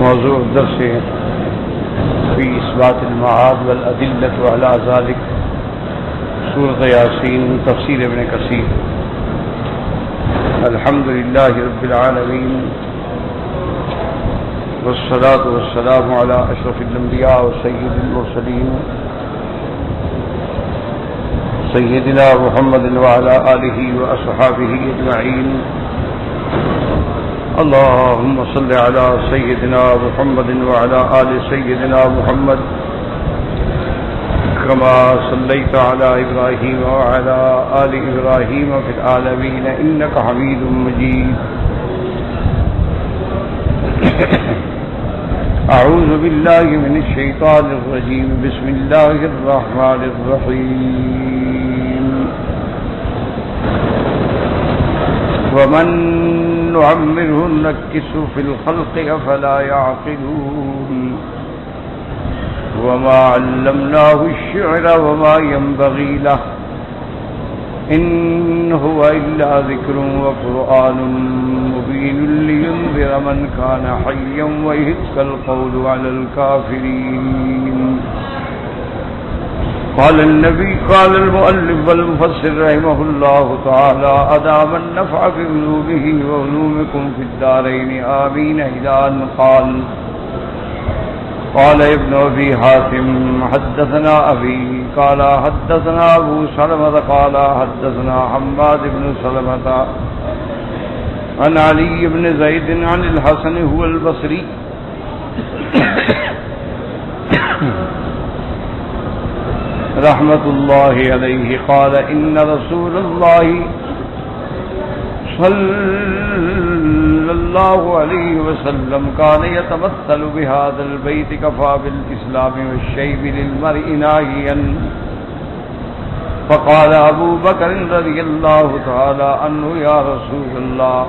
موضوع درس في إثبات المعاد والأدلة على ذلك سورة ياسين تفسير ابن كثير. الحمد لله رب العالمين والصلاة والسلام على أشرف الأنبياء وسيد المرسلين سيدنا محمد وعلى آله وأصحابه أجمعين. اللهم صل على سيدنا محمد وعلى آل سيدنا محمد كما صليت على إبراهيم وعلى آل إبراهيم في العالمين إنك حميد مجيد. أعوذ بالله من الشيطان الرجيم. بسم الله الرحمن الرحيم. ومن نعمره نكسه في الخلق أفلا يعقلون. وما علمناه الشعر وما ينبغي له إن هو إلا ذكر وقرآن مبين لينذر من كان حيا ويحق القول على الكافرين. قال المؤلف والمفسر رحمه الله تعالى أدام النفع بعلومه وعلومكم في الدارين آمين. إلى أن قال ابن أبي حاتم حدثنا أبي قال حدثنا أبو سلمة قال حدثنا حماد بن سلمة عن علي بن زيد عن الحسن هو البصري رحمة الله عليه قال إن رسول الله صلى الله عليه وسلم كان يتمثل بهذا البيت كفى بالإسلام والشيب للمرء ناهيا. فقال أبو بكر رضي الله تعالى عنه يا رسول الله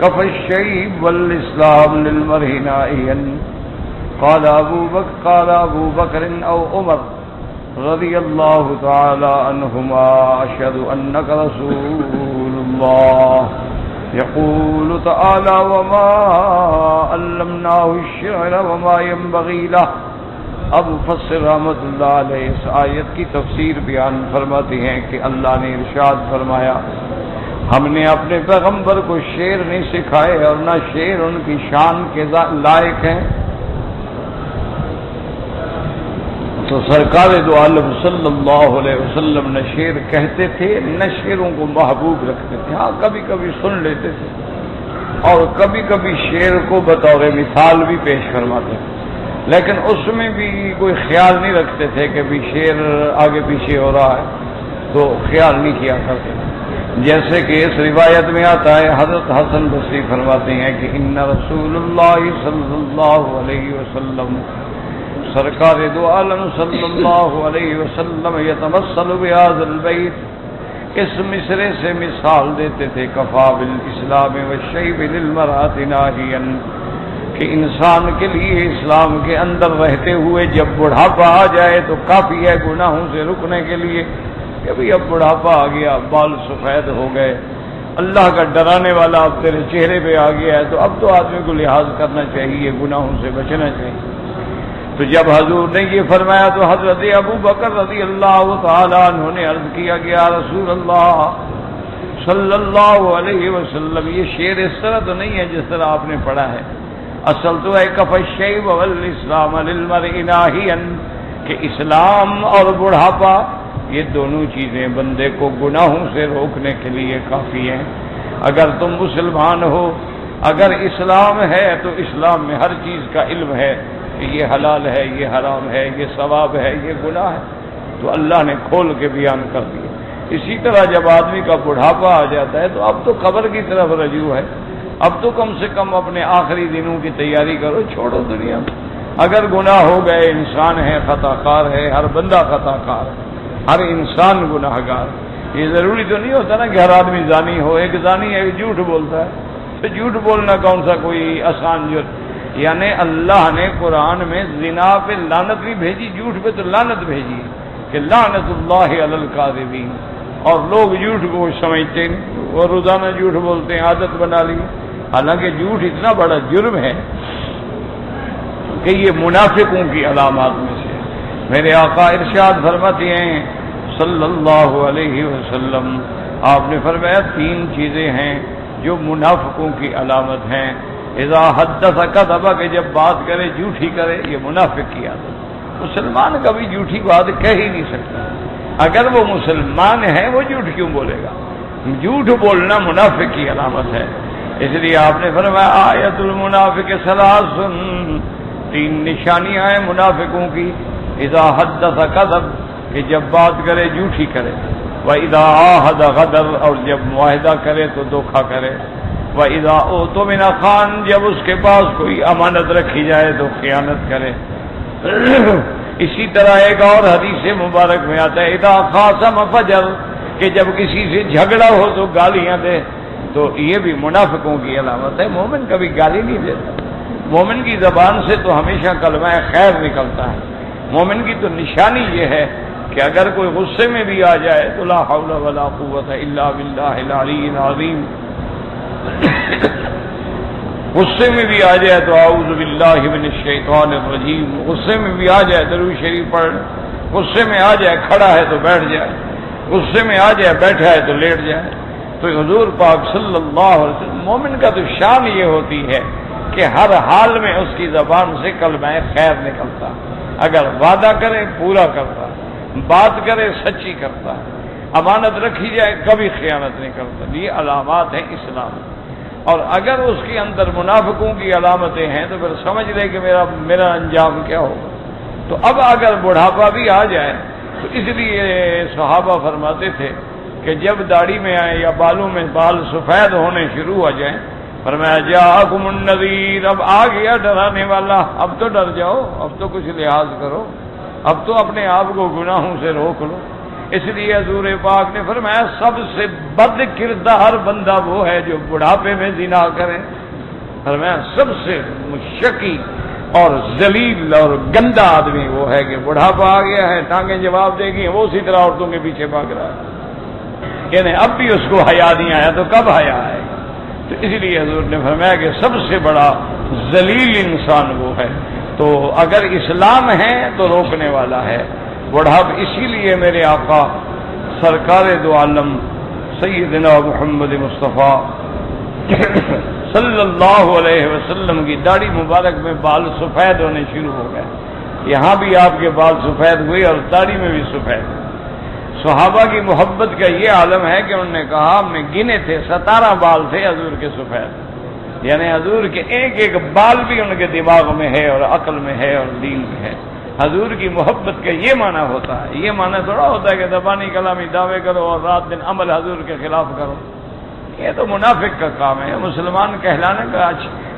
كفى الشيب والإسلام للمرء ناهيا. قال أبو بكر أو عمر رضي الله تعالى عنهما أشهد أنك رسول الله يقول تعالى وما علمناه الشعر وما ينبغي له. اب مفسر رحمۃ اللہ علیہ اس آیت کی تفسیر بیان فرماتے ہیں کہ اللہ نے ارشاد فرمایا ہم نے اپنے پیغمبر کو شعر نہیں سکھائے اور نہ شعر ان کی شان کے لائق ہیں. تو سرکار دو عالم صلی اللہ علیہ وسلم نہ شعر کہتے تھے نہ شعروں کو محبوب رکھتے تھے. ہاں کبھی کبھی سن لیتے تھے اور کبھی کبھی شعر کو بطور مثال بھی پیش فرماتے تھے، لیکن اس میں بھی کوئی خیال نہیں رکھتے تھے کہ بھی شعر آگے پیچھے ہو رہا ہے، تو خیال نہیں کیا کرتے. جیسے کہ اس روایت میں آتا ہے حضرت حسن بصری فرماتے ہیں کہ ان رسول اللہ صلی اللہ علیہ وسلم سرکار دو عالم صلی اللہ علیہ وسلم یتمثل بهذا البیت اس مصرے سے مثال دیتے تھے کفا بالاسلام والشیب للمرأة ناہیا کہ انسان کے لیے اسلام کے اندر رہتے ہوئے جب بڑھاپا آ جائے تو کافی ہے گناہوں سے رکنے کے لیے کہ بھئی اب بڑھاپا آ گیا، بال سفید ہو گئے، اللہ کا ڈرانے والا اب تیرے چہرے پہ آ گیا ہے، تو اب تو آدمی کو لحاظ کرنا چاہیے، گناہوں سے بچنا چاہیے. تو جب حضور نے یہ فرمایا تو حضرت ابو بکر رضی اللہ تعالیٰ عنہ نے عرض کیا کہ یا رسول اللہ صلی اللہ علیہ وسلم یہ شعر اس طرح تو نہیں ہے جس طرح آپ نے پڑھا ہے. اصل تو ہے کف الشیب والاسلام للمرء ناہیا کہ اسلام اور بڑھاپا یہ دونوں چیزیں بندے کو گناہوں سے روکنے کے لیے کافی ہیں. اگر تم مسلمان ہو، اگر اسلام ہے تو اسلام میں ہر چیز کا علم ہے کہ یہ حلال ہے، یہ حرام ہے، یہ ثواب ہے، یہ گناہ ہے، تو اللہ نے کھول کے بیان کر دیا. اسی طرح جب آدمی کا بڑھاپا آ جاتا ہے تو اب تو قبر کی طرف رجوع ہے، اب تو کم سے کم اپنے آخری دنوں کی تیاری کرو، چھوڑو دنیا میں. اگر گناہ ہو گئے، انسان ہے، خطا کار ہے، ہر بندہ خطا کار ہے، ہر انسان گناہ گار. یہ ضروری تو نہیں ہوتا نا کہ ہر آدمی زانی ہو. ایک زانی ہے جھوٹ بولتا ہے، تو جھوٹ بولنا کون سا کوئی آسان جرم؟ یعنی اللہ نے قرآن میں زنا پہ لعنت بھی بھیجی، جھوٹ پہ تو لعنت بھیجی کہ لعنت اللہ علی الکاذبین. اور لوگ جھوٹ کو سمجھتے ہیں، وہ روزانہ جھوٹ بولتے ہیں، عادت بنا لی. حالانکہ جھوٹ اتنا بڑا جرم ہے کہ یہ منافقوں کی علامات میں سے ہے۔ میرے آقا ارشاد فرماتے ہیں صلی اللہ علیہ وسلم، آپ نے فرمایا 3 چیزیں ہیں جو منافقوں کی علامت ہیں۔ اذا حدث کذب، کہ جب بات کرے جھوٹی کرے، یہ منافق کی عادت۔ مسلمان کبھی جھوٹی بات کہہ ہی نہیں سکتا، اگر وہ مسلمان ہے وہ جھوٹ کیوں بولے گا؟ جھوٹ بولنا منافق کی علامت ہے۔ اس لیے آپ نے فرمایا آیت المنافق ثلاث، 3 نشانیاں ہیں منافقوں کی۔ اذا حدث کذب، کہ جب بات کرے جھوٹی کرے، وَإِذَا عَاهَدَ غَدَرَ، اور جب معاہدہ کرے تو دھوکہ کرے، وَإِذَا اؤْتُمِنَ خَانَ، جب اس کے پاس کوئی امانت رکھی جائے تو خیانت کرے۔ اسی طرح ایک اور حدیث مبارک میں آتا ہے اذا خاصم فجر، کہ جب کسی سے جھگڑا ہو تو گالیاں دے، تو یہ بھی منافقوں کی علامت ہے۔ مومن کبھی گالی نہیں دیتا، مومن کی زبان سے تو ہمیشہ کلمہ خیر نکلتا ہے۔ مومن کی تو نشانی یہ ہے کہ اگر کوئی غصے میں بھی آ جائے تو لا حول ولا قوت الا باللہ العلی العظیم، غصے میں بھی آ جائے تو اعوذ باللہ من الشیطان الرجیم، غصے میں بھی آ جائے درود شریف پڑھ، غصے میں آ جائے کھڑا ہے تو بیٹھ جائے، غصے میں آ جائے بیٹھا ہے تو لیٹ جائے۔ تو حضور پاک صلی اللہ علیہ وسلم، مومن کا تو شان یہ ہوتی ہے کہ ہر حال میں اس کی زبان سے کلمہ خیر نکلتا، اگر وعدہ کرے پورا کرتا، بات کرے سچی کرتا، امانت رکھی جائے کبھی خیانت نہیں کرتا۔ یہ علامات ہیں اسلام۔ اور اگر اس کے اندر منافقوں کی علامتیں ہیں تو پھر سمجھ لے کہ میرا انجام کیا ہوگا۔ تو اب اگر بڑھاپا بھی آ جائے تو اس لیے صحابہ فرماتے تھے کہ جب داڑھی میں آئے یا بالوں میں بال سفید ہونے شروع ہو جائیں، فرمایا جاءکم النذیر، اب آ گیا ڈرانے والا، اب تو ڈر جاؤ، اب تو کچھ لحاظ کرو، اب تو اپنے آپ کو گناہوں سے روک لو۔ اس لیے حضور پاک نے فرمایا سب سے بد کردار بندہ وہ ہے جو بڑھاپے میں زنا کرے۔ فرمایا سب سے مشکی اور ذلیل اور گندا آدمی وہ ہے کہ بڑھاپا آ گیا ہے، ٹانگیں جواب دے گی، وہ اسی طرح عورتوں کے پیچھے بھاگ رہا ہے، یعنی اب بھی اس کو حیا نہیں آیا تو کب حیا آئے گا؟ تو اس لیے حضور نے فرمایا کہ سب سے بڑا ذلیل انسان وہ ہے۔ تو اگر اسلام ہے تو روکنے والا ہے بڑھاپا۔ اسی لیے میرے آقا سرکار دو عالم سیدنا محمد مصطفیٰ صلی اللہ علیہ وسلم کی داڑھی مبارک میں بال سفید ہونے شروع ہو گئے، یہاں بھی آپ کے بال سفید ہوئے اور داڑھی میں بھی سفید ہوئے۔ صحابہ کی محبت کا یہ عالم ہے کہ انہوں نے کہا ہم نے گنے تھے 17 بال تھے حضور کے سفید، یعنی حضور کے ایک ایک بال بھی ان کے دماغ میں ہے اور عقل میں ہے اور دین میں ہے۔ حضور کی محبت کا یہ معنی ہوتا ہے، یہ معنی تھوڑا ہوتا ہے کہ زبانی کلامی دعوے کرو اور رات دن عمل حضور کے خلاف کرو، یہ تو منافق کا کام ہے۔ مسلمان کہلانے کا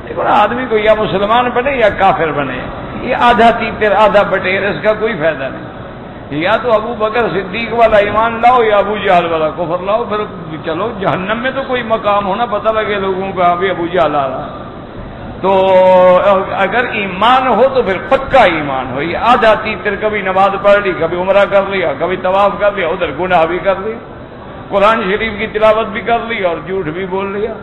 دیکھو نا، آدمی کو یا مسلمان بنے یا کافر بنے، یہ آدھا تیتر آدھا بٹیر، اس کا کوئی فائدہ نہیں۔ یا تو ابو بکر صدیق والا ایمان لاؤ یا ابو جہل والا کفر لاؤ، پھر چلو جہنم میں تو کوئی مقام ہونا، پتہ لگے لوگوں کو ابھی ابو جہل آ رہا ہے۔ تو اگر ایمان ہو تو پھر پکا ایمان ہو، یہ آدھا تیتر کبھی نماز پڑھ لی، کبھی عمرہ کر لیا، کبھی طواف کر لیا، ادھر گناہ بھی کر لی، قرآن شریف کی تلاوت بھی کر لی اور جھوٹ بھی بول لیا،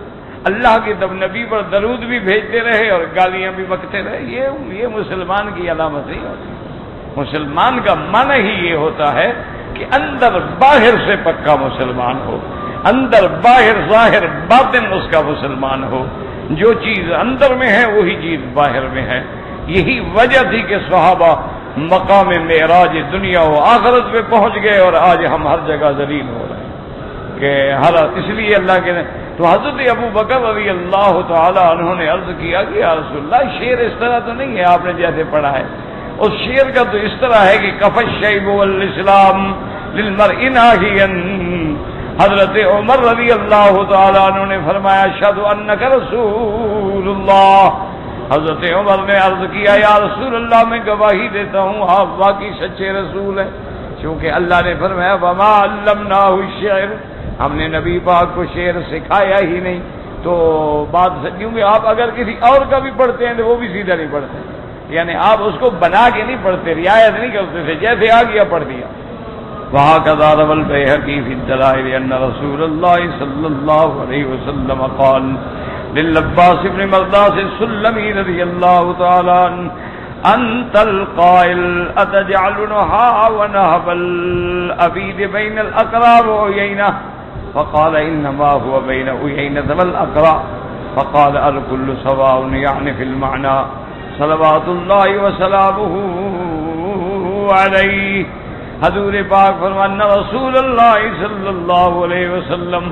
اللہ کی طرف نبی پر درود بھی بھیجتے رہے اور گالیاں بھی بکتے رہے۔ یہ مسلمان کی علامت نہیں ہوتی۔ مسلمان کا معنی ہی یہ ہوتا ہے کہ اندر باہر سے پکا مسلمان ہو، اندر باہر ظاہر باطن اس کا مسلمان ہو، جو چیز اندر میں ہے وہی چیز باہر میں ہے۔ یہی وجہ تھی کہ صحابہ مقام معراج دنیا و آخرت پہ پہنچ گئے اور آج ہم ہر جگہ ذلیل ہو رہے ہیں کہ اس لیے اللہ کے تو حضرت ابو بکر رضی اللہ تعالی عنہ نے عرض کیا کہ یا رسول اللہ شعر اس طرح تو نہیں ہے آپ نے جیسے پڑھا ہے، اس شعر کا تو اس طرح ہے کہ کف الشیب والاسلام للمرء ناہیا۔ حضرت عمر رضی اللہ تعالی عنہ نے فرمایا اشہد انک رسول اللہ۔ حضرت عمر نے عرض کیا یا رسول اللہ میں گواہی دیتا ہوں آپ واقعی سچے رسول ہیں، چونکہ اللہ نے فرمایا وما علمناہ الشعر، ہم نے نبی پاک کو شعر سکھایا ہی نہیں۔ تو بات کیونکہ آپ اگر کسی اور کا بھی پڑھتے ہیں تو وہ بھی سیدھا نہیں پڑھتے، یعنی آپ اس کو بنا کے نہیں پڑھتے، رعایت نہیں کرتے تھے، جیسے آ گیا پڑھ دیا۔ وهكذا روى البيهقي في الدلائل أن رسول الله صلى الله عليه وسلم قال للعباس بن مرداس السلمي رضي الله تعالى عنه انت القائل اتجعلنها ونهب الابید بین الاقرا وعینہ فقال انما هو بین عینہ والاقرا فقال الكل سواء يعني في المعنى صلوات الله وسلامه علیہ. حضور پاک فرمانا رسول اللہ صلی اللہ علیہ وسلم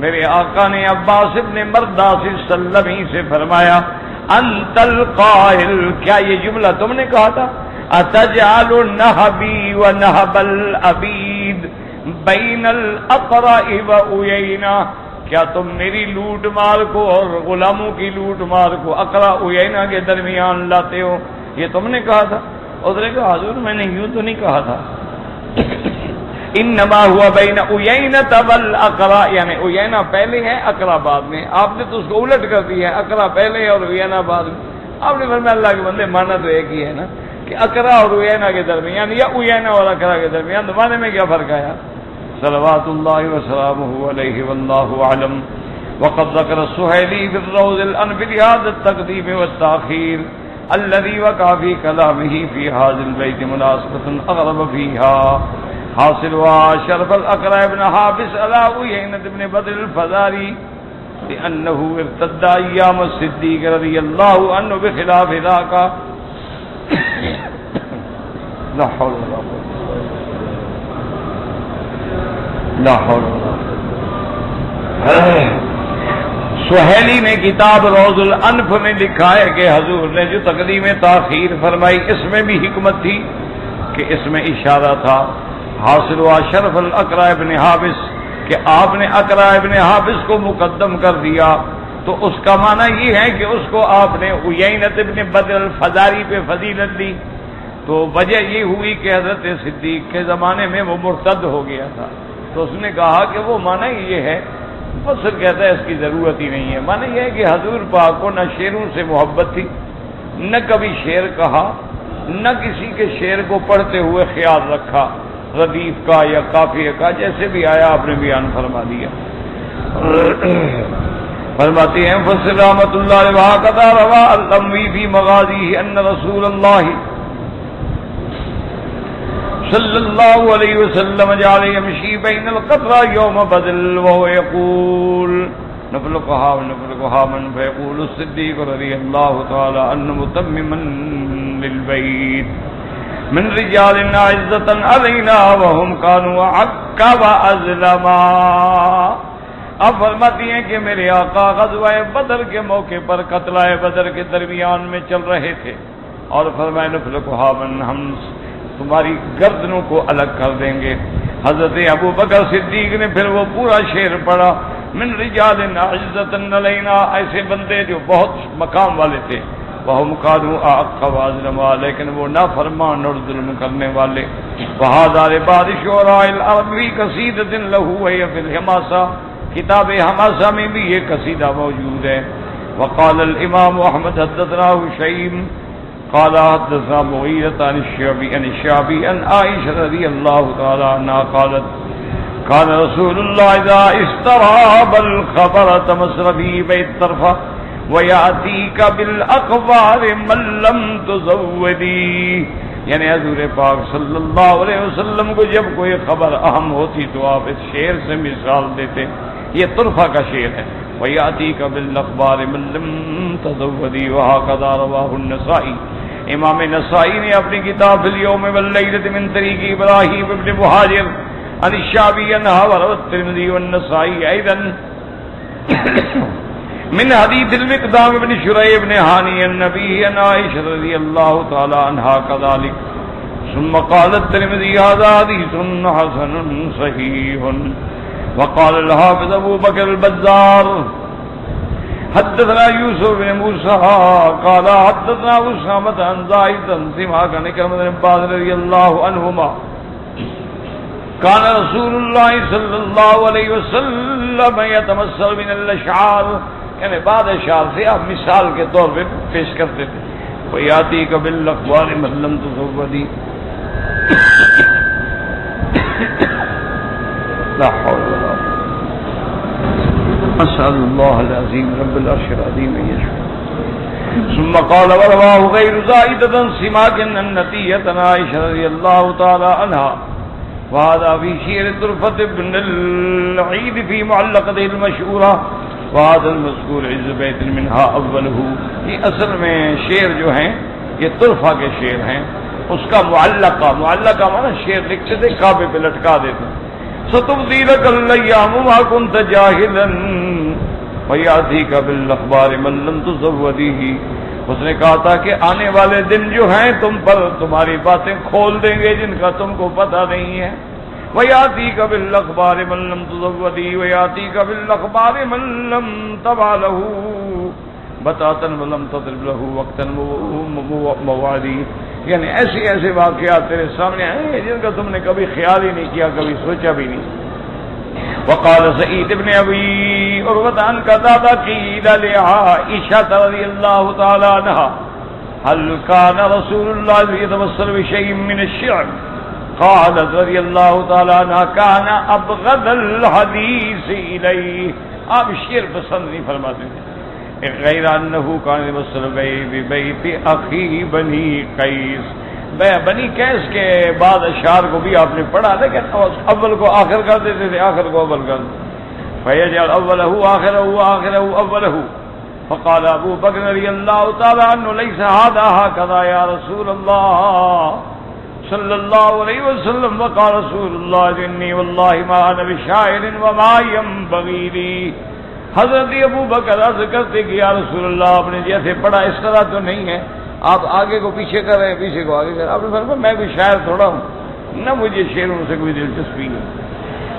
میرے آقا نے عباس ابن مرداس السلمی سے فرمایا انت القائل، کیا یہ جملہ تم نے کہا تھا؟ اتجعل نہبی ونہب العبید بین الاقرع وعینہ، کیا تم میری لوٹ مار کو اور غلاموں کی لوٹ مار کو اقرع عینہ کے درمیان لاتے ہو؟ یہ تم نے کہا تھا؟ اس نے کہا حضور میں نے یوں تو نہیں کہا تھا، انما ہوا بین عینہ والاقرع، یعنی عینہ پہلے ہے اقرع بعد میں. آپ نے تو اس کو الٹ کر دیا ہے، اقرع پہلے اور عینہ بعد میں. آپ نے فرمایا اللہ کے بندے معنی تو ایک ہی ہے نا کہ اقرع اور عینہ کے درمیان یا عینہ اور اقرع کے درمیان، تو معنی میں کیا فرق آیا؟ صلوات اللہ وسلامہ علیہ واللہ اعلم. وقد ذکر السہیلی فی الروض الانف لهذا التقدیم والتاخیر الذي وقع في كلامه في هذا البيت مناسبة أغرب فيها حاصلها شرف الأقرع بن حابس على عيينة بن بدر الفزاري لأنه ارتد أيام الصديق رضي الله عنه بخلاف ذاك. لا حول ولا قوة لا حول ولا قوة. سہیلی نے کتاب روض الانف میں لکھا ہے کہ حضور نے جو تقدیم تاخیر فرمائی اس میں بھی حکمت تھی کہ اس میں اشارہ تھا حاصل ہوا شرف الاقرع ابن حابس کہ آپ نے اقرع ابن حابس کو مقدم کر دیا، تو اس کا معنی یہ ہے کہ اس کو آپ نے عینۃ ابن بدر الفزاری پہ فضیلت دی. تو وجہ یہ ہوئی کہ حضرت صدیق کے زمانے میں وہ مرتد ہو گیا تھا، تو اس نے کہا کہ وہ معنی یہ ہے. مفسر کہتا ہے اس کی ضرورت ہی نہیں ہے. معنی یہ ہے کہ حضور پاک کو نہ شعروں سے محبت تھی، نہ کبھی شعر کہا، نہ کسی کے شعر کو پڑھتے ہوئے خیال رکھا ردیف کا یا قافیہ کا، جیسے بھی آیا آپ نے بیان فرما دیا. فرماتے ہیں مفسر رحمۃ اللہ علیہ وہکذا روا الاموی فی مغازیہ ان رسول اللہ صلی اللہ علیہ وسلم جعل یمشی بین القطرہ یوم بدر وهو یقول نفلقها من فیقول الصدیق رضی اللہ تعالی عنہ متمما للبیت من رجال عزة علینا وهم كانوا عق وازلما. اب فرماتی ہیں کہ میرے آقا غزوہ بدر کے موقع پر قتلہ بدر کے درمیان میں چل رہے تھے اور فرمائے نفلقها من، ہم تمہاری گردنوں کو الگ کر دیں گے. حضرت ابو بکر صدیق نے پھر وہ پورا شعر پڑھا من رجال عزة علینا، ایسے بندے جو بہت مقام والے تھے، وهم كانوا اعق واظلما، لیکن وہ نافرمان اور ظلم کرنے والے. وهذا لبعض شعراء العرب في قصيدة له وهي في الحماسة، کتاب حماسہ میں بھی یہ قصیدہ موجود ہے. وقال الامام احمد حدثنا شعیب قال حدثنا مغیرة عن الشعبی عن عائشة رضی اللہ تعالی عنہا قالت كان رسول الله اذا استراب الخبر تمسر به بيت طرفه وَيَأْتِيكَ بِالْأَخْبَارِ مَنْ لَمْ تُزَوِّدِي، یعنی حضور پاک صلی اللہ علیہ وسلم کو جب کوئی خبر اہم ہوتی تو آپ اس شعر سے مثال دیتے. یہ طرفہ کا شعر ہے. وَيَأْتِيكَ بِالْأَخْبَارِ مَنْ لَمْ تُزَوِّدِي وَهَكَذَا رواه النسائی. امام نسائی نے اپنی کتاب اليوم واللیلۃ من طریق ابراہیم ابن مہاجر عن الشعبی عنہا وروى الترمذی والنسائی ایضا من حدیث المقدام بن شریح بن حانی النبی عن عائشہ رضی اللہ تعالی عنہا كذلك. ثم قال الترمذی هذا حدیث حسن صحیح. وقال الحافظ ابو بکر البزار حدثنا یوسف بن موسیٰ قال حدثنا اسامۃ عن زائدۃ عن سماک عن اکرمۃ بن عباس رضی اللہ عنہما كان رسول اللہ صلی اللہ علیہ وسلم يتمثل من الاشعار، یعنی بعد اشعار سے آپ مثال کے طور پہ پیش کرتے تھے. وَيَأْتِيكَ بِالْأَخْبَارِ مَنْ لَمْ تُزَوِّدِي لا حول ولا قوة. أسأل الله العظيم رب العرش العظيم أن يشفي ثم قال ورواه غير زائدة سماك النتية عائشة رضي الله تعالى عنها وهذا في شعر طرفة بن العيد في معلقته المشهورة وهذا المذكور عز بيت منها أوله. یہ اصل میں شعر جو ہیں یہ طرفہ کے شعر ہیں، اس کا معلقہ معنی شعر لکھتے تھے کعبے پہ لٹکا دیتے. ستبدی لك الايام ما كنت جاهلا وياتيك بالاخبار من لم تزوديه. اس نے کہا تھا کہ آنے والے دن جو ہیں تم پر تمہاری باتیں کھول دیں گے جن کا تم کو پتہ نہیں ہے. وَيَأْتِيكَ بِالْأَخْبَارِ مَن لَّمْ تُزَوِّدِهِ وَيَأْتِيكَ بِالْأَخْبَارِ مَن لَّمْ تَبْعَ لَهُ بَتَاتًا وَلَمْ تَضْرِبْ لَهُ وَقْتًا مَّوْعِدًا. یعنی ایسے واقعات تیرے سامنے ہیں جن کا تم نے کبھی خیال ہی نہیں کیا، کبھی سوچا بھی نہیں. وقال سعید بن ابی عروۃ عن قتادہ قیل لعائشہ رضی اللہ تعالی عنہا هل كان رسول الله يتبصر بشيء من الشعر؟ قالت رضی اللہ تعالی عنہ كان ابغض الحدیث الیہ. آپ شعر پسند نہیں فرماتے تھے، غیر انه كان يتبصر ببیت اخی بنی قیس. بنی قیس کے بعد اشعار کو بھی آپ نے پڑھا، لیکن اول کو آخر کر دیتے تھے، آخر کو اول کر دیتے. فیجعل اوله آخره وآخره اوله. فقال ابو بکر رضی اللہ تعالی عنہ لیس هذا هكذا یا رسول اللہ صلی اللہ علیہ وسلم. وقال رسول اللہ انی واللہ ما انا بشاعر وما ينبغي لي. حضرت ابو بکر عرض کرتے کہ یا رسول اللہ آپ نے جیسے پڑھا اس طرح تو نہیں ہے، آپ آگے کو پیچھے کر رہے ہیں، پیچھے کو آگے کر رہے ہیں. آپ نے فرمایا میں بھی شاعر تھوڑا ہوں، نہ مجھے شعروں سے کوئی دلچسپی ہے.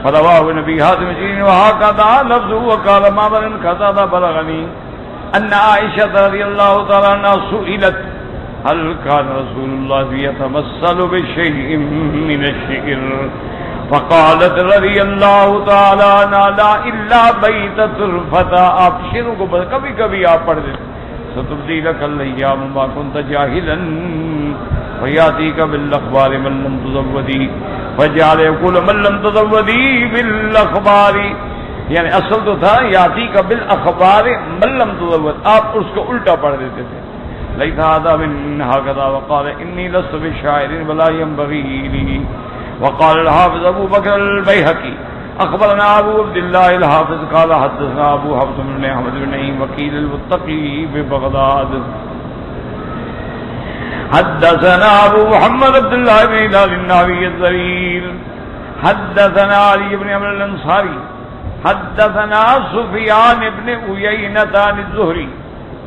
فرواه نبی حاتم جین وهكذا لفظه وقال ما بن قتادہ بلغني ان عائشة رضی اللہ تعالی عنہا سئلت هل كان رسول الله يتمثل بشيء من الشعر فقالت رضی اللہ تعالی عنہا لا الا بیت طرفة. آپ شعروں کو کبھی کبھی آپ پڑھ دیتے. ستبدی لك الايام ما كنت جاهلا وياتيك بالاخبار من لم تزودي فجعل يقول من لم تزودي بالاخبار. یعنی اصل تو تھا ياتيك بالاخبار من لم تزود، آپ اس کو الٹا پڑھ دیتے تھے. ليس هذا من هكذا. وقال اني لست بشاعر ولا ينبغي لي. وقال الحافظ ابو بکر البیہقی اخبرنا ابو عبد الله الحافظ قال حدثنا ابو حفص بن احمد بن وکیل المتقی ببغداد حدثنا ابو محمد عبد الله بن هلال النحوي الضرير حدثنا علي بن عمرو الانصاري حدثنا سفيان بن عيينة عن الزهري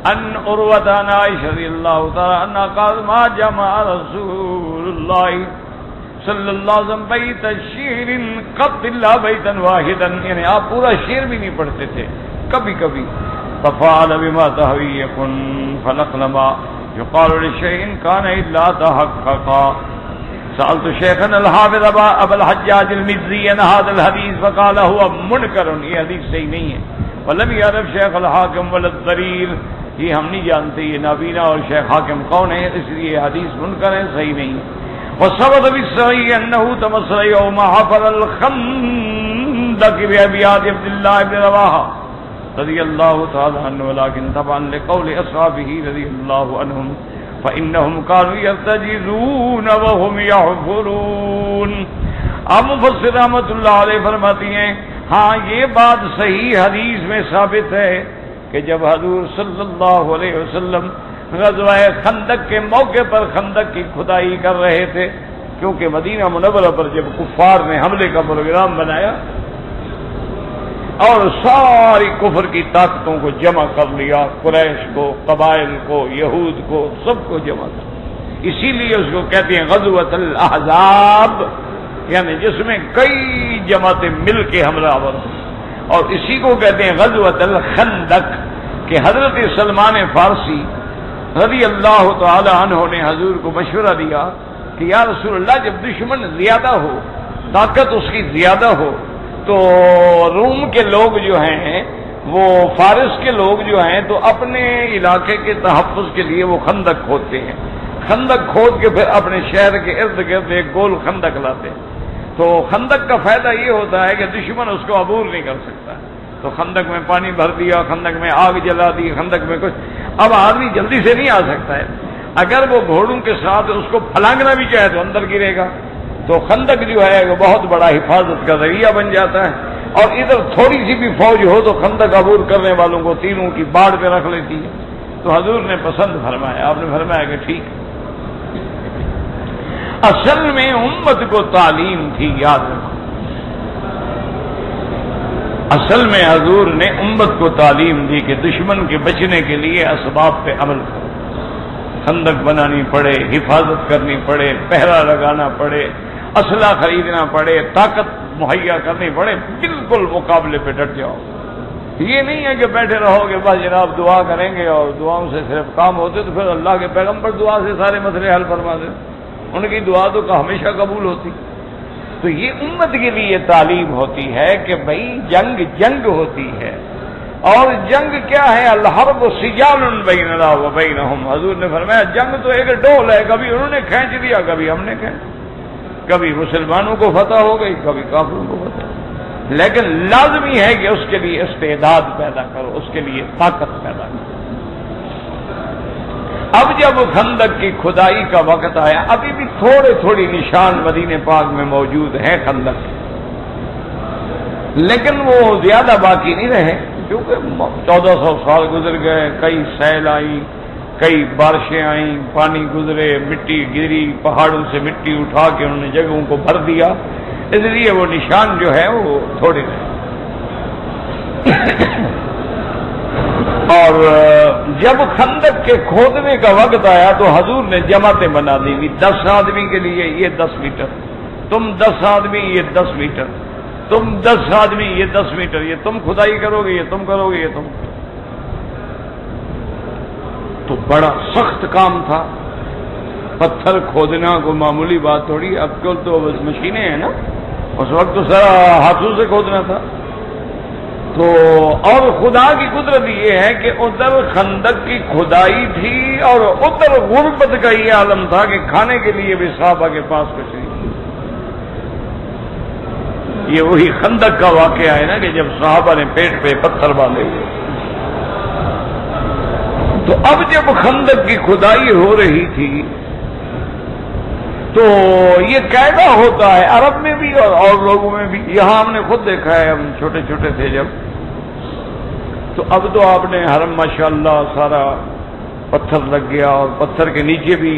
عن عروة عن عائشة رضي الله تعالى عنها قال ما جمع رسول الله صلی اللہ علیہ وسلم بیت الشعر قط الا بیتا واحدا. یعنی آپ پورا شعر بھی نہیں پڑھتے تھے، کبھی کبھی. ففعل بما تهوي يكن فلقلما يقال لشيء كان الا تحققا. سألت شيخنا الحافظ ابا الحجاج المزي عن هذا الحديث فقال هو منكر. یہ حدیث صحیح نہیں ہے. ولم يعرف شيخ الحاكم ولا الضرير. یہ ہم نہیں جانتے یہ نابینا اور شیخ حاکم کون ہے، اس لیے یہ حدیث منکر ہے، صحیح نہیں ہے. وثبت بالصحيح انه تمثل يوم حفر الخندق بابيات عبد الله بن رواحه رضي الله تعالى عنه ولكن طبعا لقول اصحابه رضي الله عنهم فانهم كانوا يرتجزون وهم يحفرون. اب مفسر رحمۃ اللہ علیہ فرماتی ہیں ہاں یہ بات صحیح حدیث میں ثابت ہے کہ جب حضور صلی اللہ علیہ وسلم غزوہ خندق کے موقع پر خندق کی کھدائی کر رہے تھے، کیونکہ مدینہ منورہ پر جب کفار نے حملے کا پروگرام بنایا اور ساری کفر کی طاقتوں کو جمع کر لیا، قریش کو، قبائل کو، یہود کو، سب کو جمع کر، اسی لیے اس کو کہتے ہیں غزوۃ الاحزاب، یعنی جس میں کئی جماعتیں مل کے حملہ آور. اور اسی کو کہتے ہیں غزوۃ الخندق کہ حضرت سلمان فارسی رضی اللہ تعالی عنہ نے حضور کو مشورہ دیا کہ یا رسول اللہ جب دشمن زیادہ ہو، طاقت اس کی زیادہ ہو، تو روم کے لوگ جو ہیں، وہ فارس کے لوگ جو ہیں، تو اپنے علاقے کے تحفظ کے لیے وہ خندق کھودتے ہیں. خندق کھود کے پھر اپنے شہر کے ارد گرد ایک گول خندق لاتے ہیں. تو خندق کا فائدہ یہ ہوتا ہے کہ دشمن اس کو عبور نہیں کر سکتا. تو خندق میں پانی بھر دیا، خندق میں آگ جلا دی، خندق میں کچھ. اب آدمی جلدی سے نہیں آ سکتا ہے، اگر وہ گھوڑوں کے ساتھ اس کو پھلانگنا بھی چاہے تو اندر گرے گا، تو خندق جو ہے وہ بہت بڑا حفاظت کا ذریعہ بن جاتا ہے، اور ادھر تھوڑی سی بھی فوج ہو تو خندق عبور کرنے والوں کو تینوں کی باڑ پہ رکھ لیتی ہے۔ تو حضور نے پسند فرمایا، آپ نے فرمایا کہ ٹھیک۔ اصل میں امت کو تعلیم تھی، یاد رکھو، اصل میں حضور نے امت کو تعلیم دی کہ دشمن کے بچنے کے لیے اسباب پہ عمل کرو، خندق بنانی پڑے، حفاظت کرنی پڑے، پہرا لگانا پڑے، اسلحہ خریدنا پڑے، طاقت مہیا کرنی پڑے، بالکل مقابلے پہ ڈٹ جاؤ۔ یہ نہیں ہے کہ بیٹھے رہو گے بس جناب دعا کریں گے اور دعاؤں سے صرف کام ہوتے، تو پھر اللہ کے پیغمبر دعا سے سارے مسئلے حل فرما دیں، ان کی دعا تو ہمیشہ قبول ہوتی۔ تو یہ امت کے لیے تعلیم ہوتی ہے کہ بھئی جنگ ہوتی ہے، اور جنگ کیا ہے؟ الحرب سجال بیننا و بینہم، حضور نے فرمایا جنگ تو ایک ڈول ہے، کبھی انہوں نے کھینچ دیا، کبھی ہم نے کھینچ، کبھی مسلمانوں کو فتح ہو گئی، کبھی کافروں کو فتح، لیکن لازمی ہے کہ اس کے لیے استعداد پیدا کرو، اس کے لیے طاقت پیدا کرو۔ اب جب خندق کی کھدائی کا وقت آیا، ابھی بھی تھوڑی نشان مدینے پاک میں موجود ہیں خندق، لیکن وہ زیادہ باقی نہیں رہے، کیونکہ 1400 سال گزر گئے، کئی سیل آئی، کئی بارشیں آئیں، پانی گزرے، مٹی گری، پہاڑوں سے مٹی اٹھا کے انہوں نے جگہوں کو بھر دیا، اس لیے وہ نشان جو ہے وہ تھوڑے رہے۔ اور جب خندق کے کھودنے کا وقت آیا تو حضور نے جماعتیں بنا دی ہوئی، 10 آدمی کے لیے یہ 10 میٹر، تم 10 آدمی یہ 10 میٹر، تم 10 آدمی یہ 10 میٹر، یہ تم کھدائی کرو گے، یہ تم کرو گے، یہ تم۔ تو بڑا سخت کام تھا، پتھر کھودنا کو معمولی بات تھوڑی، اب کل تو مشینیں ہیں نا، اس وقت تو سارا ہاتھوں سے کھودنا تھا۔ تو اور خدا کی قدرت یہ ہے کہ ادھر خندق کی کھدائی تھی اور ادھر غربت کا یہ عالم تھا کہ کھانے کے لیے بھی صحابہ کے پاس کچھ نہیں۔ یہ وہی خندق کا واقعہ ہے نا کہ جب صحابہ نے پیٹ پہ پتھر باندھے ہوئے۔ تو اب جب خندق کی کھدائی ہو رہی تھی تو یہ قاعدہ ہوتا ہے عرب میں بھی اور لوگوں میں بھی، یہاں ہم نے خود دیکھا ہے، ہم چھوٹے چھوٹے تھے جب، تو اب تو آپ نے حرم ماشاءاللہ سارا پتھر لگ گیا، اور پتھر کے نیچے بھی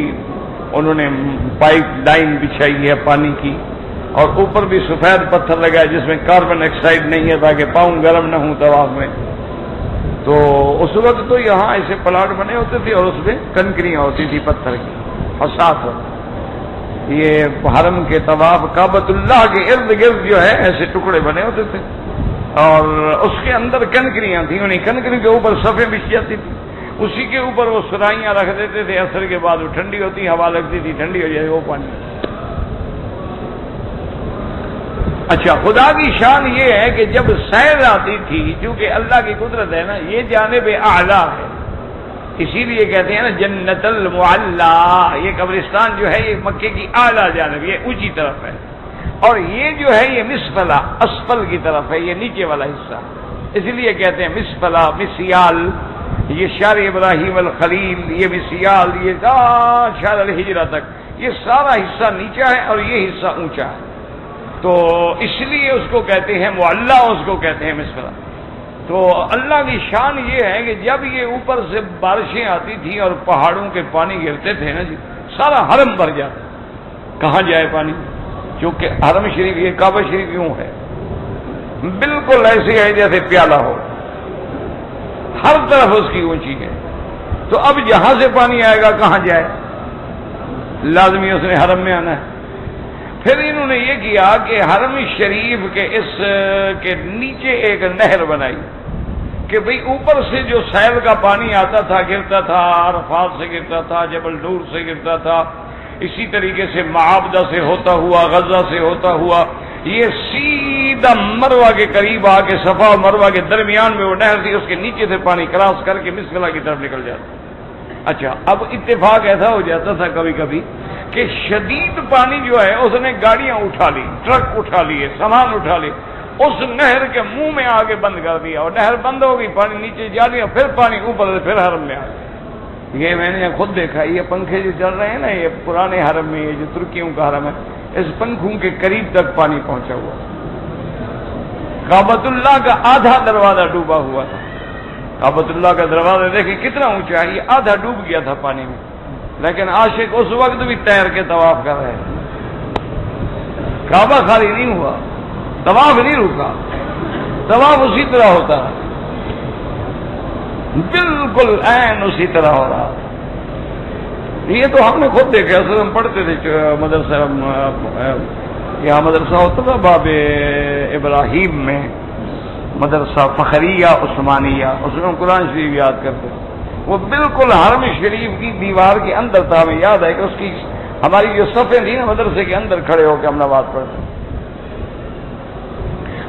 انہوں نے پائپ لائن بچھائی ہے پانی کی، اور اوپر بھی سفید پتھر لگا ہے جس میں کاربن ڈائیآکسائڈ نہیں ہے تاکہ پاؤں گرم نہ ہوں طواف میں۔ تو اس وقت تو یہاں ایسے پلاٹ بنے ہوتے تھے اور اس میں کنکریاں ہوتی تھی پتھر کی، اور ساتھ یہ حرم کے طواف کعبۃ اللہ کے ارد گرد جو ہے ایسے ٹکڑے بنے ہوتے تھے، اور اس کے اندر کنکریاں تھیں، انہیں کنکری کے اوپر صفیں بچھ جاتی تھی، اسی کے اوپر وہ سرائیاں رکھ دیتے تھے، عصر کے بعد وہ ٹھنڈی ہوتی، ہوا لگتی تھی، ٹھنڈی ہو جائے وہ پانی۔ اچھا، خدا کی شان یہ ہے کہ جب سیل آتی تھی، کیونکہ اللہ کی قدرت ہے نا، یہ جانب اعلیٰ ہے، اسی لیے کہتے ہیں نا جنت المعلا، یہ قبرستان جو ہے یہ مکے کی اعلیٰ جانب، یہ اونچی طرف ہے، اور یہ جو ہے یہ مسفلا اسفل کی طرف ہے، یہ نیچے والا حصہ، اسی لیے کہتے ہیں مسفلا، مسیال، یہ شار ابراہیم الخلیل، یہ مسیال، یہ شار الحجرہ تک، یہ سارا حصہ نیچا ہے اور یہ حصہ اونچا ہے، تو اس لیے اس کو کہتے ہیں معلا، اس کو کہتے ہیں مسفلا۔ تو اللہ کی شان یہ ہے کہ جب یہ اوپر سے بارشیں آتی تھیں اور پہاڑوں کے پانی گرتے تھے نا جی، سارا حرم بھر جاتا، کہاں جائے پانی؟ کیونکہ حرم شریف یہ کعبہ شریف یوں ہے، بالکل ایسے ہے جیسے پیالہ ہو، ہر طرف اس کی اونچی ہے، تو اب جہاں سے پانی آئے گا کہاں جائے؟ لازمی اس نے حرم میں آنا ہے۔ پھر انہوں نے یہ کیا کہ حرم شریف کے اس کے نیچے ایک نہر بنائی کہ بھئی اوپر سے جو سیل کا پانی آتا تھا، گرتا تھا، عرفات سے گرتا تھا، جبل نور سے گرتا تھا، اسی طریقے سے معابدہ سے ہوتا ہوا، غزہ سے ہوتا ہوا، یہ سیدھا مروہ کے قریب آ کے صفا اور مروہ کے درمیان میں وہ نہر تھی، اس کے نیچے سے پانی کراس کر کے مسفلا کی طرف نکل جاتا۔ اچھا، اب اتفاق ایسا ہو جاتا تھا کبھی کبھی کہ شدید پانی جو ہے اس نے گاڑیاں اٹھا لی، ٹرک اٹھا لیے، سامان اٹھا لیے، اس نہر کے منہ میں آگے بند کر دیا، اور نہر بند ہو گئی، پانی نیچے جا رہا، پھر پانی اوپر سے پھر حرم میں آ گیا۔ یہ میں نے خود دیکھا، یہ پنکھے جو چل رہے ہیں نا، یہ پرانے حرم میں، یہ جو ترکیوں کا حرم ہے، اس پنکھوں کے قریب تک پانی پہنچا ہوا۔ کعبۃ اللہ کا آدھا دروازہ ڈوبا ہوا تھا۔ کعبۃ اللہ کا دروازہ دیکھیں کتنا اونچا ہے، یہ آدھا ڈوب گیا تھا پانی میں، لیکن عاشق اس وقت بھی تیر کے طواف کر رہے ہیں۔ کعبہ خالی نہیں ہوا، طواف نہیں رکا، طواف اسی طرح ہوتا ہے، بالکل عین اسی طرح ہو رہا۔ یہ تو ہم نے خود دیکھا، اصل ہم پڑھتے تھے مدرسہ، یہاں مدرسہ ہوتا تھا باب ابراہیم میں، مدرسہ فخریہ عثمانیہ، اس میں ہم قرآن شریف یاد کرتے تھے، وہ بالکل حرم شریف کی دیوار کے اندر تھا۔ ہمیں یاد ہے کہ اس کی ہماری جو صفیں تھی نا مدرسے کے اندر کھڑے ہو کے ہم نماز پڑھتے۔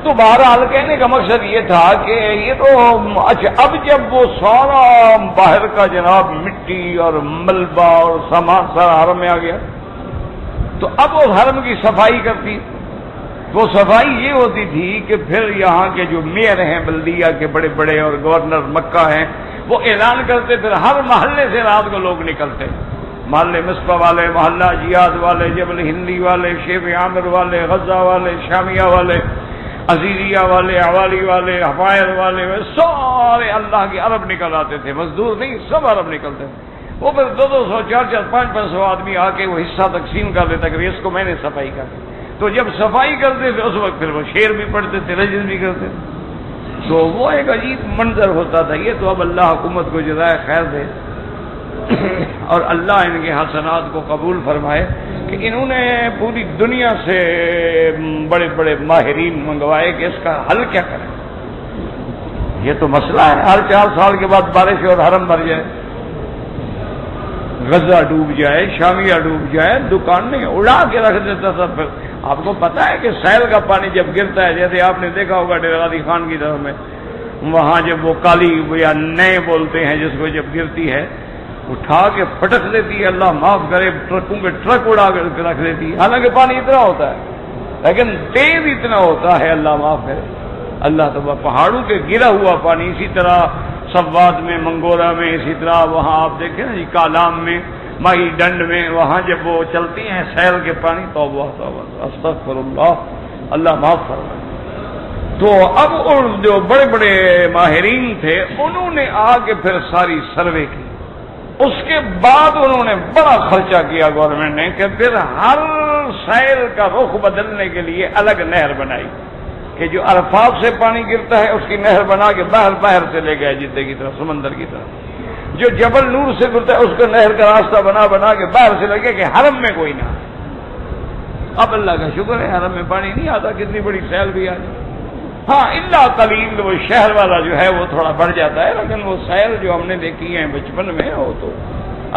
تو بہرحال کہنے کا مقصد یہ تھا کہ یہ تو اچھا، اب جب وہ سارا باہر کا جناب مٹی اور ملبہ اور سامان سارا حرم میں آ گیا، تو اب اس حرم کی صفائی کرتی۔ وہ صفائی یہ ہوتی تھی کہ پھر یہاں کے جو میئر ہیں بلدیہ کے بڑے بڑے اور گورنر مکہ ہیں، وہ اعلان کرتے، پھر ہر محلے سے رات کو لوگ نکلتے، محلے مصباح والے، محلہ جیاد والے، جبل ہندی والے، شیخ عامر والے، غزہ والے، شامیہ والے، عزیزیہ والے، عوالی والے، حفائر والے، سارے اللہ کے عرب نکل آتے تھے، مزدور نہیں، سب عرب نکلتے تھے۔ وہ پھر 200 400 500 آدمی آ کے وہ حصہ تقسیم کر لیتا کہ اس کو میں نے صفائی کر دی۔ تو جب صفائی کرتے تھے اس وقت پھر وہ شعر بھی پڑھتے تھے، رجز بھی کرتے تھے، تو وہ ایک عجیب منظر ہوتا تھا۔ یہ تو اب اللہ حکومت کو جزائے خیر دے اور اللہ ان کے حسنات کو قبول فرمائے کہ انہوں نے پوری دنیا سے بڑے بڑے ماہرین منگوائے کہ اس کا حل کیا کریں۔ یہ تو مسئلہ ہے، ہر 4 سال کے بعد بارش اور حرم بھر جائے، غزہ ڈوب جائے، شامیہ ڈوب جائے، دکانیں اڑا کے رکھ دیتا تھا۔ پھر آپ کو پتا ہے کہ سیل کا پانی جب گرتا ہے، جیسے آپ نے دیکھا ہوگا ڈیرہ غازی خان کی طرف میں، وہاں جب وہ کالی یا نئے بولتے ہیں جس کو جب گرتی ہے، اٹھا کے پھٹک دیتی ہے، اللہ معاف کرے، ٹرکوں کے ٹرک اڑا کے رکھ دیتی ہے، حالانکہ پانی اتنا ہوتا ہے لیکن تیز اتنا ہوتا ہے، اللہ معاف کرے۔ اللہ تبارک پہاڑوں کے گرا ہوا پانی، اسی طرح سوات میں، منگورا میں، اسی طرح وہاں آپ دیکھیں نا جی کالام میں، ماہی ڈنڈ میں، وہاں جب وہ چلتی ہیں سیل کے پانی، توبہ توبہ استغفر اللہ، اللہ معاف فرمائے۔ تو اب جو بڑے بڑے ماہرین تھے انہوں نے آ کے پھر ساری سروے کی، اس کے بعد انہوں نے بڑا خرچہ کیا گورنمنٹ نے کہ پھر ہر سیل کا رخ بدلنے کے لیے الگ نہر بنائی، کہ جو عرفات سے پانی گرتا ہے اس کی نہر بنا کے باہر سے لے گئے جدے کی طرف، سمندر کی طرف، جو جبل نور سے گرتا ہے اس کو نہر کا راستہ بنا کے باہر سے لے گئے کہ حرم میں کوئی نہ۔ اب اللہ کا شکر ہے حرم میں پانی نہیں آتا، کتنی بڑی سیل بھی آ جائے، ہاں اللہ قلیل وہ شہر والا جو ہے وہ تھوڑا بڑھ جاتا ہے، لیکن وہ سیل جو ہم نے دیکھی ہیں بچپن میں وہ تو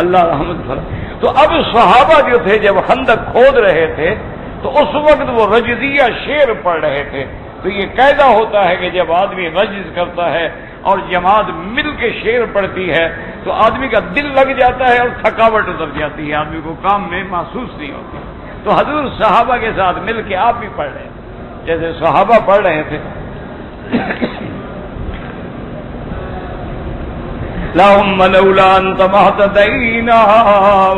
اللہ رحمت فرمائے۔ تو اب صحابہ جو تھے جب خندق کھود رہے تھے تو اس وقت وہ رجزیہ شعر پڑھ رہے تھے۔ تو یہ قاعدہ ہوتا ہے کہ جب آدمی رجز کرتا ہے اور جماعت مل کے شعر پڑھتی ہے تو آدمی کا دل لگ جاتا ہے اور تھکاوٹ اتر جاتی ہے، آدمی کو کام میں محسوس نہیں ہوتی۔ تو حضور صحابہ کے ساتھ مل کے آپ بھی پڑھ رہے ہیں، جیسے صحابہ پڑھ رہے تھے۔ اللهم لولا انت ما اهتدينا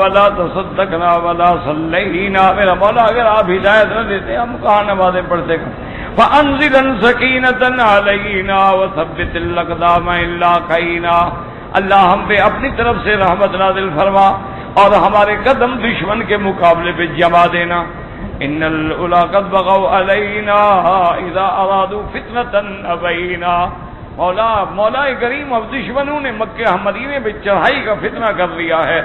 ولا تصدقنا ولا صلينا، میرا مولا اگر آپ ہدایت نہ دیتے ہم کہاں نمازیں پڑھتے۔ فانزل سکینۃ علینا وثبت الاقدام الا قینا، اللہ ہم پہ اپنی طرف سے رحمت نازل فرما اور ہمارے قدم دشمن کے مقابلے پہ جما دینا۔ ان الاولا قد بغوا علینا اذا ارادوا فتنۃ ابینا، مولا کریم اب دشمنوں نے مکہ مدینے پہ چڑھائی کا فتنہ کر لیا ہے،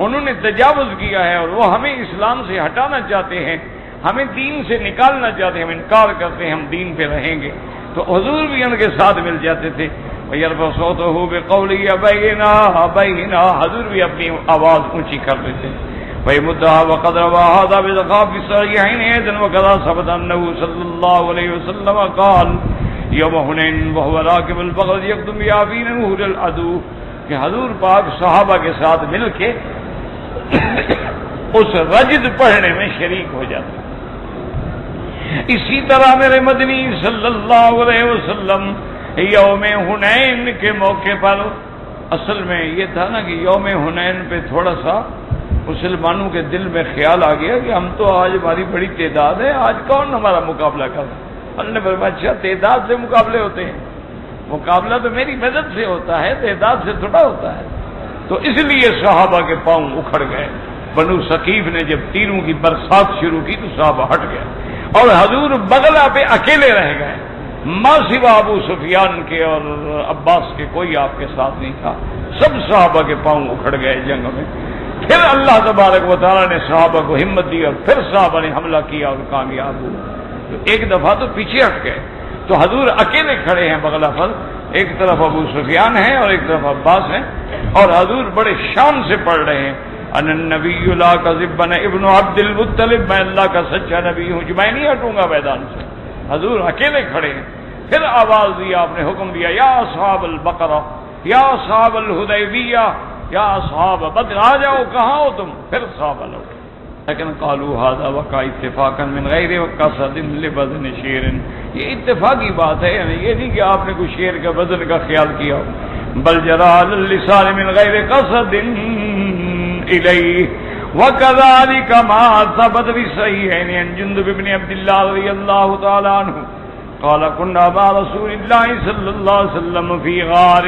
انہوں نے تجاوز کیا ہے اور وہ ہمیں اسلام سے ہٹانا چاہتے ہیں، ہمیں دین سے نکالنا چاہتے ہیں، ہم انکار کرتے ہیں، ہم دین پہ رہیں گے۔ تو حضور بھی ان کے ساتھ مل جاتے تھے، وَيَرْفَعُ صَوْتَهُ بِقَوْلِهِ بَيْنَا، حضور بھی اپنی آواز اونچی کر دیتے۔ وَيَمُدَّهَا وَقَدْ رَوَى هَذَا بِالْغَافِ الصَّحِيحَيْنِ أَيْضًا وَكَذَا ثَبَتَ أَنَّهُ صلى الله عليه وسلم قال يوم حنين وهو راكب البغل يقدم يافي نور العدو، کہ حضور پاک صحابہ کے ساتھ مل کے اس رجد پڑھنے میں شریک ہو جاتے۔ اسی طرح میرے مدنی صلی اللہ علیہ وسلم یوم حنین کے موقع پر، اصل میں یہ تھا نا کہ یوم حنین پہ تھوڑا سا مسلمانوں کے دل میں خیال آ گیا کہ ہم تو آج ہماری بڑی تعداد ہے، آج کون ہمارا مقابلہ کر رہا ہے؟ اللہ نے فرمایا اچھا تعداد سے مقابلے ہوتے ہیں؟ مقابلہ تو میری مدد سے ہوتا ہے، تعداد سے تھوڑا ہوتا ہے۔ تو اس لیے صحابہ کے پاؤں اکھڑ گئے۔ بنو ثقیف نے جب تیروں کی برسات شروع کی تو صحابہ ہٹ گئے اور حضور بغلہ پہ اکیلے رہ گئے، ماں سوا ابو سفیان کے اور عباس کے کوئی آپ کے ساتھ نہیں تھا۔ سب صحابہ کے پاؤں اکھڑ گئے جنگ میں۔ پھر اللہ تبارک و تعالیٰ نے صحابہ کو ہمت دی اور پھر صحابہ نے حملہ کیا اور کامیاب ہوئے۔ تو ایک دفعہ تو پیچھے ہٹ گئے، تو حضور اکیلے کھڑے ہیں بغلہ پر، ایک طرف ابو سفیان ہے اور ایک طرف عباس ہے، اور حضور بڑے شان سے پڑھ رہے ہیں ان النبی لا کذب ابن عبد المطلب، میں اللہ کا سچا نبی ہوں، میں نہیں ہٹوں گا میدان سے۔ حضور اکیلے کھڑے ہیں۔ پھر آواز دی، آپ نے حکم دیا یا اصحاب البقرہ یا اصحاب الحدیبیہ یا اصحاب بدر، آ جاؤ، کہاں ہو تم؟ پھر صحابہ لوٹے، لیکن قالوا هذا وقع اتفاقا من غیر قصد لبدن شیر، یہ اتفاقی بات ہے، یعنی یہ نہیں کہ آپ نے کوئی شیر کا بدن کا خیال کیا، بل جرى على اللسان من غیر قصد الیہ، وكذلك ما ثبت في الصحيحين عن جندب بن عبد الله رضي الله تعالى عنه قال كنا مع رسول الله صلى الله عليه وسلم في غار،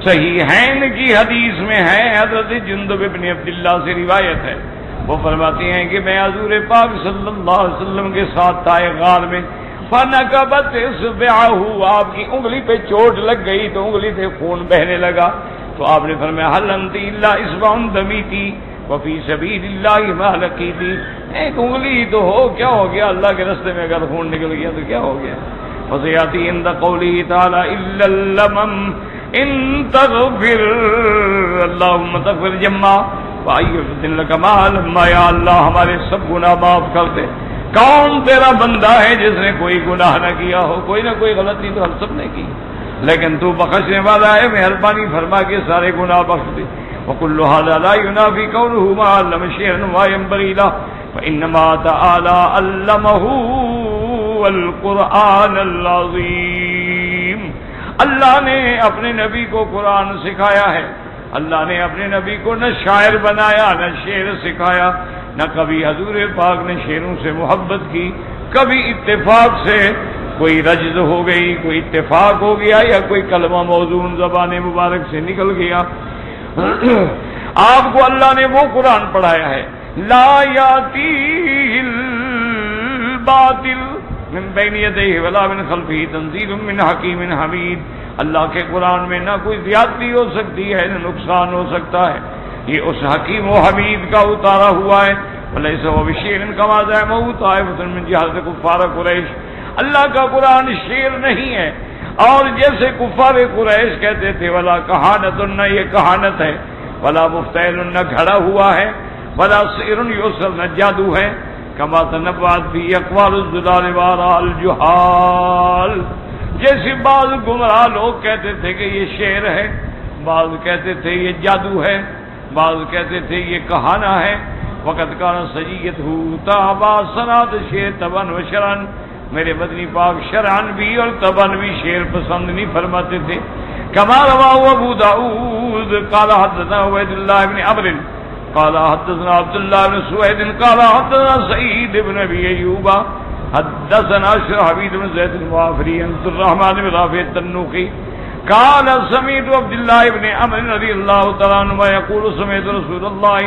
صحیحین کی حدیث میں ہے، حضرت جندب بن عبداللہ سے روایت ہے، وہ فرماتے ہیں کہ میں حضور پاک صلی اللہ علیہ وسلم کے ساتھ تھا ایک غار میں، فنکبت اصبعہ، آپ کی انگلی پہ چوٹ لگ گئی تو انگلی سے خون بہنے لگا، تو آپ نے فرمایا حل انت الا اصبع دمیتی وفی سبیل اللہ ما لقیتی، ایک انگلی تو ہو، کیا ہو گیا؟ اللہ کے راستے میں اگر خون نکل گیا تو کیا ہو گیا؟ فسیاتی عند قوله تعالی الا اللمم ان تغفر اللہم تغفر جمع وَأَيُّ لَكَ مَا لَمَّا، یا اللہ ہمارے سب گناہ معاف کر دے۔ کون تیرا بندہ ہے جس نے کوئی گناہ نہ کیا ہو؟ کوئی نہ کوئی غلطی تو ہم سب نے کی، لیکن تو بخشنے والا ہے، مہربانی فرما کے سارے گناہ بخش دے۔ وَكُلُّ هَذَا لَا يُنَافِي قَوْلُهُ مَا عَلَّمَ شَيْئًا وَمَا يَنبَغِي لَهُ فَإِنَّمَا تَعَالَىٰ عَلَّمَهُ الْقُرْآنَ الْعَظِيمَ، اللہ نے اپنے نبی کو قرآن سکھایا ہے، اللہ نے اپنے نبی کو نہ شاعر بنایا نہ شعر سکھایا، نہ کبھی حضور پاک نے شعروں سے محبت کی، کبھی اتفاق سے کوئی رجز ہو گئی، کوئی اتفاق ہو گیا یا کوئی کلمہ موزون زبان مبارک سے نکل گیا۔ آپ کو اللہ نے وہ قرآن پڑھایا ہے، لا یاتیہ الباطل من بین یدیہ ولا من خلفہ تنزیل من حکیم حمید، اللہ کے قرآن میں نہ کوئی زیادتی ہو سکتی ہے نہ نقصان ہو سکتا ہے، یہ اس حکیم و حمید کا اتارا ہوا ہے۔ ولیس هو بشیء کما زعمہ طائفۃ من جہلة کفار قریش، اللہ کا قرآن شعر نہیں ہے، اور جیسے کفار قریش کہتے تھے ولا کہانت، نہ یہ کہانت ہے، ولا مفتعل، نہ گھڑا ہوا ہے، ولا سحر یؤثر، نہ جادو ہے، کما تنبأت بھی اقوال الضلال وآراء الجہال، جیسے بعض گمراہ لوگ کہتے تھے کہ یہ شعر ہے، بعض کہتے تھے یہ جادو ہے، بعض کہتے تھے یہ کہانا ہے۔ وقت کان سجیتہ تابع صنعت شعر طبعا و شرعا، میرے مدنی پاک شرعن بھی اور طبعا بھی شعر پسند نہیں فرماتے تھے۔ کما رواه ابو داؤد قال حدثنا عبید اللہ بن عمرو قال حدثنا عبد الله بن سويد قال حدثنا سعيد بن ابي ايوب حدثنا شرحبيل بن زيد المعافري عن عبد الرحمن بن رافع التنوخي قال سمعت عبد الله بن عمرو رضي الله تعالى عنهما يقول سمعت رسول الله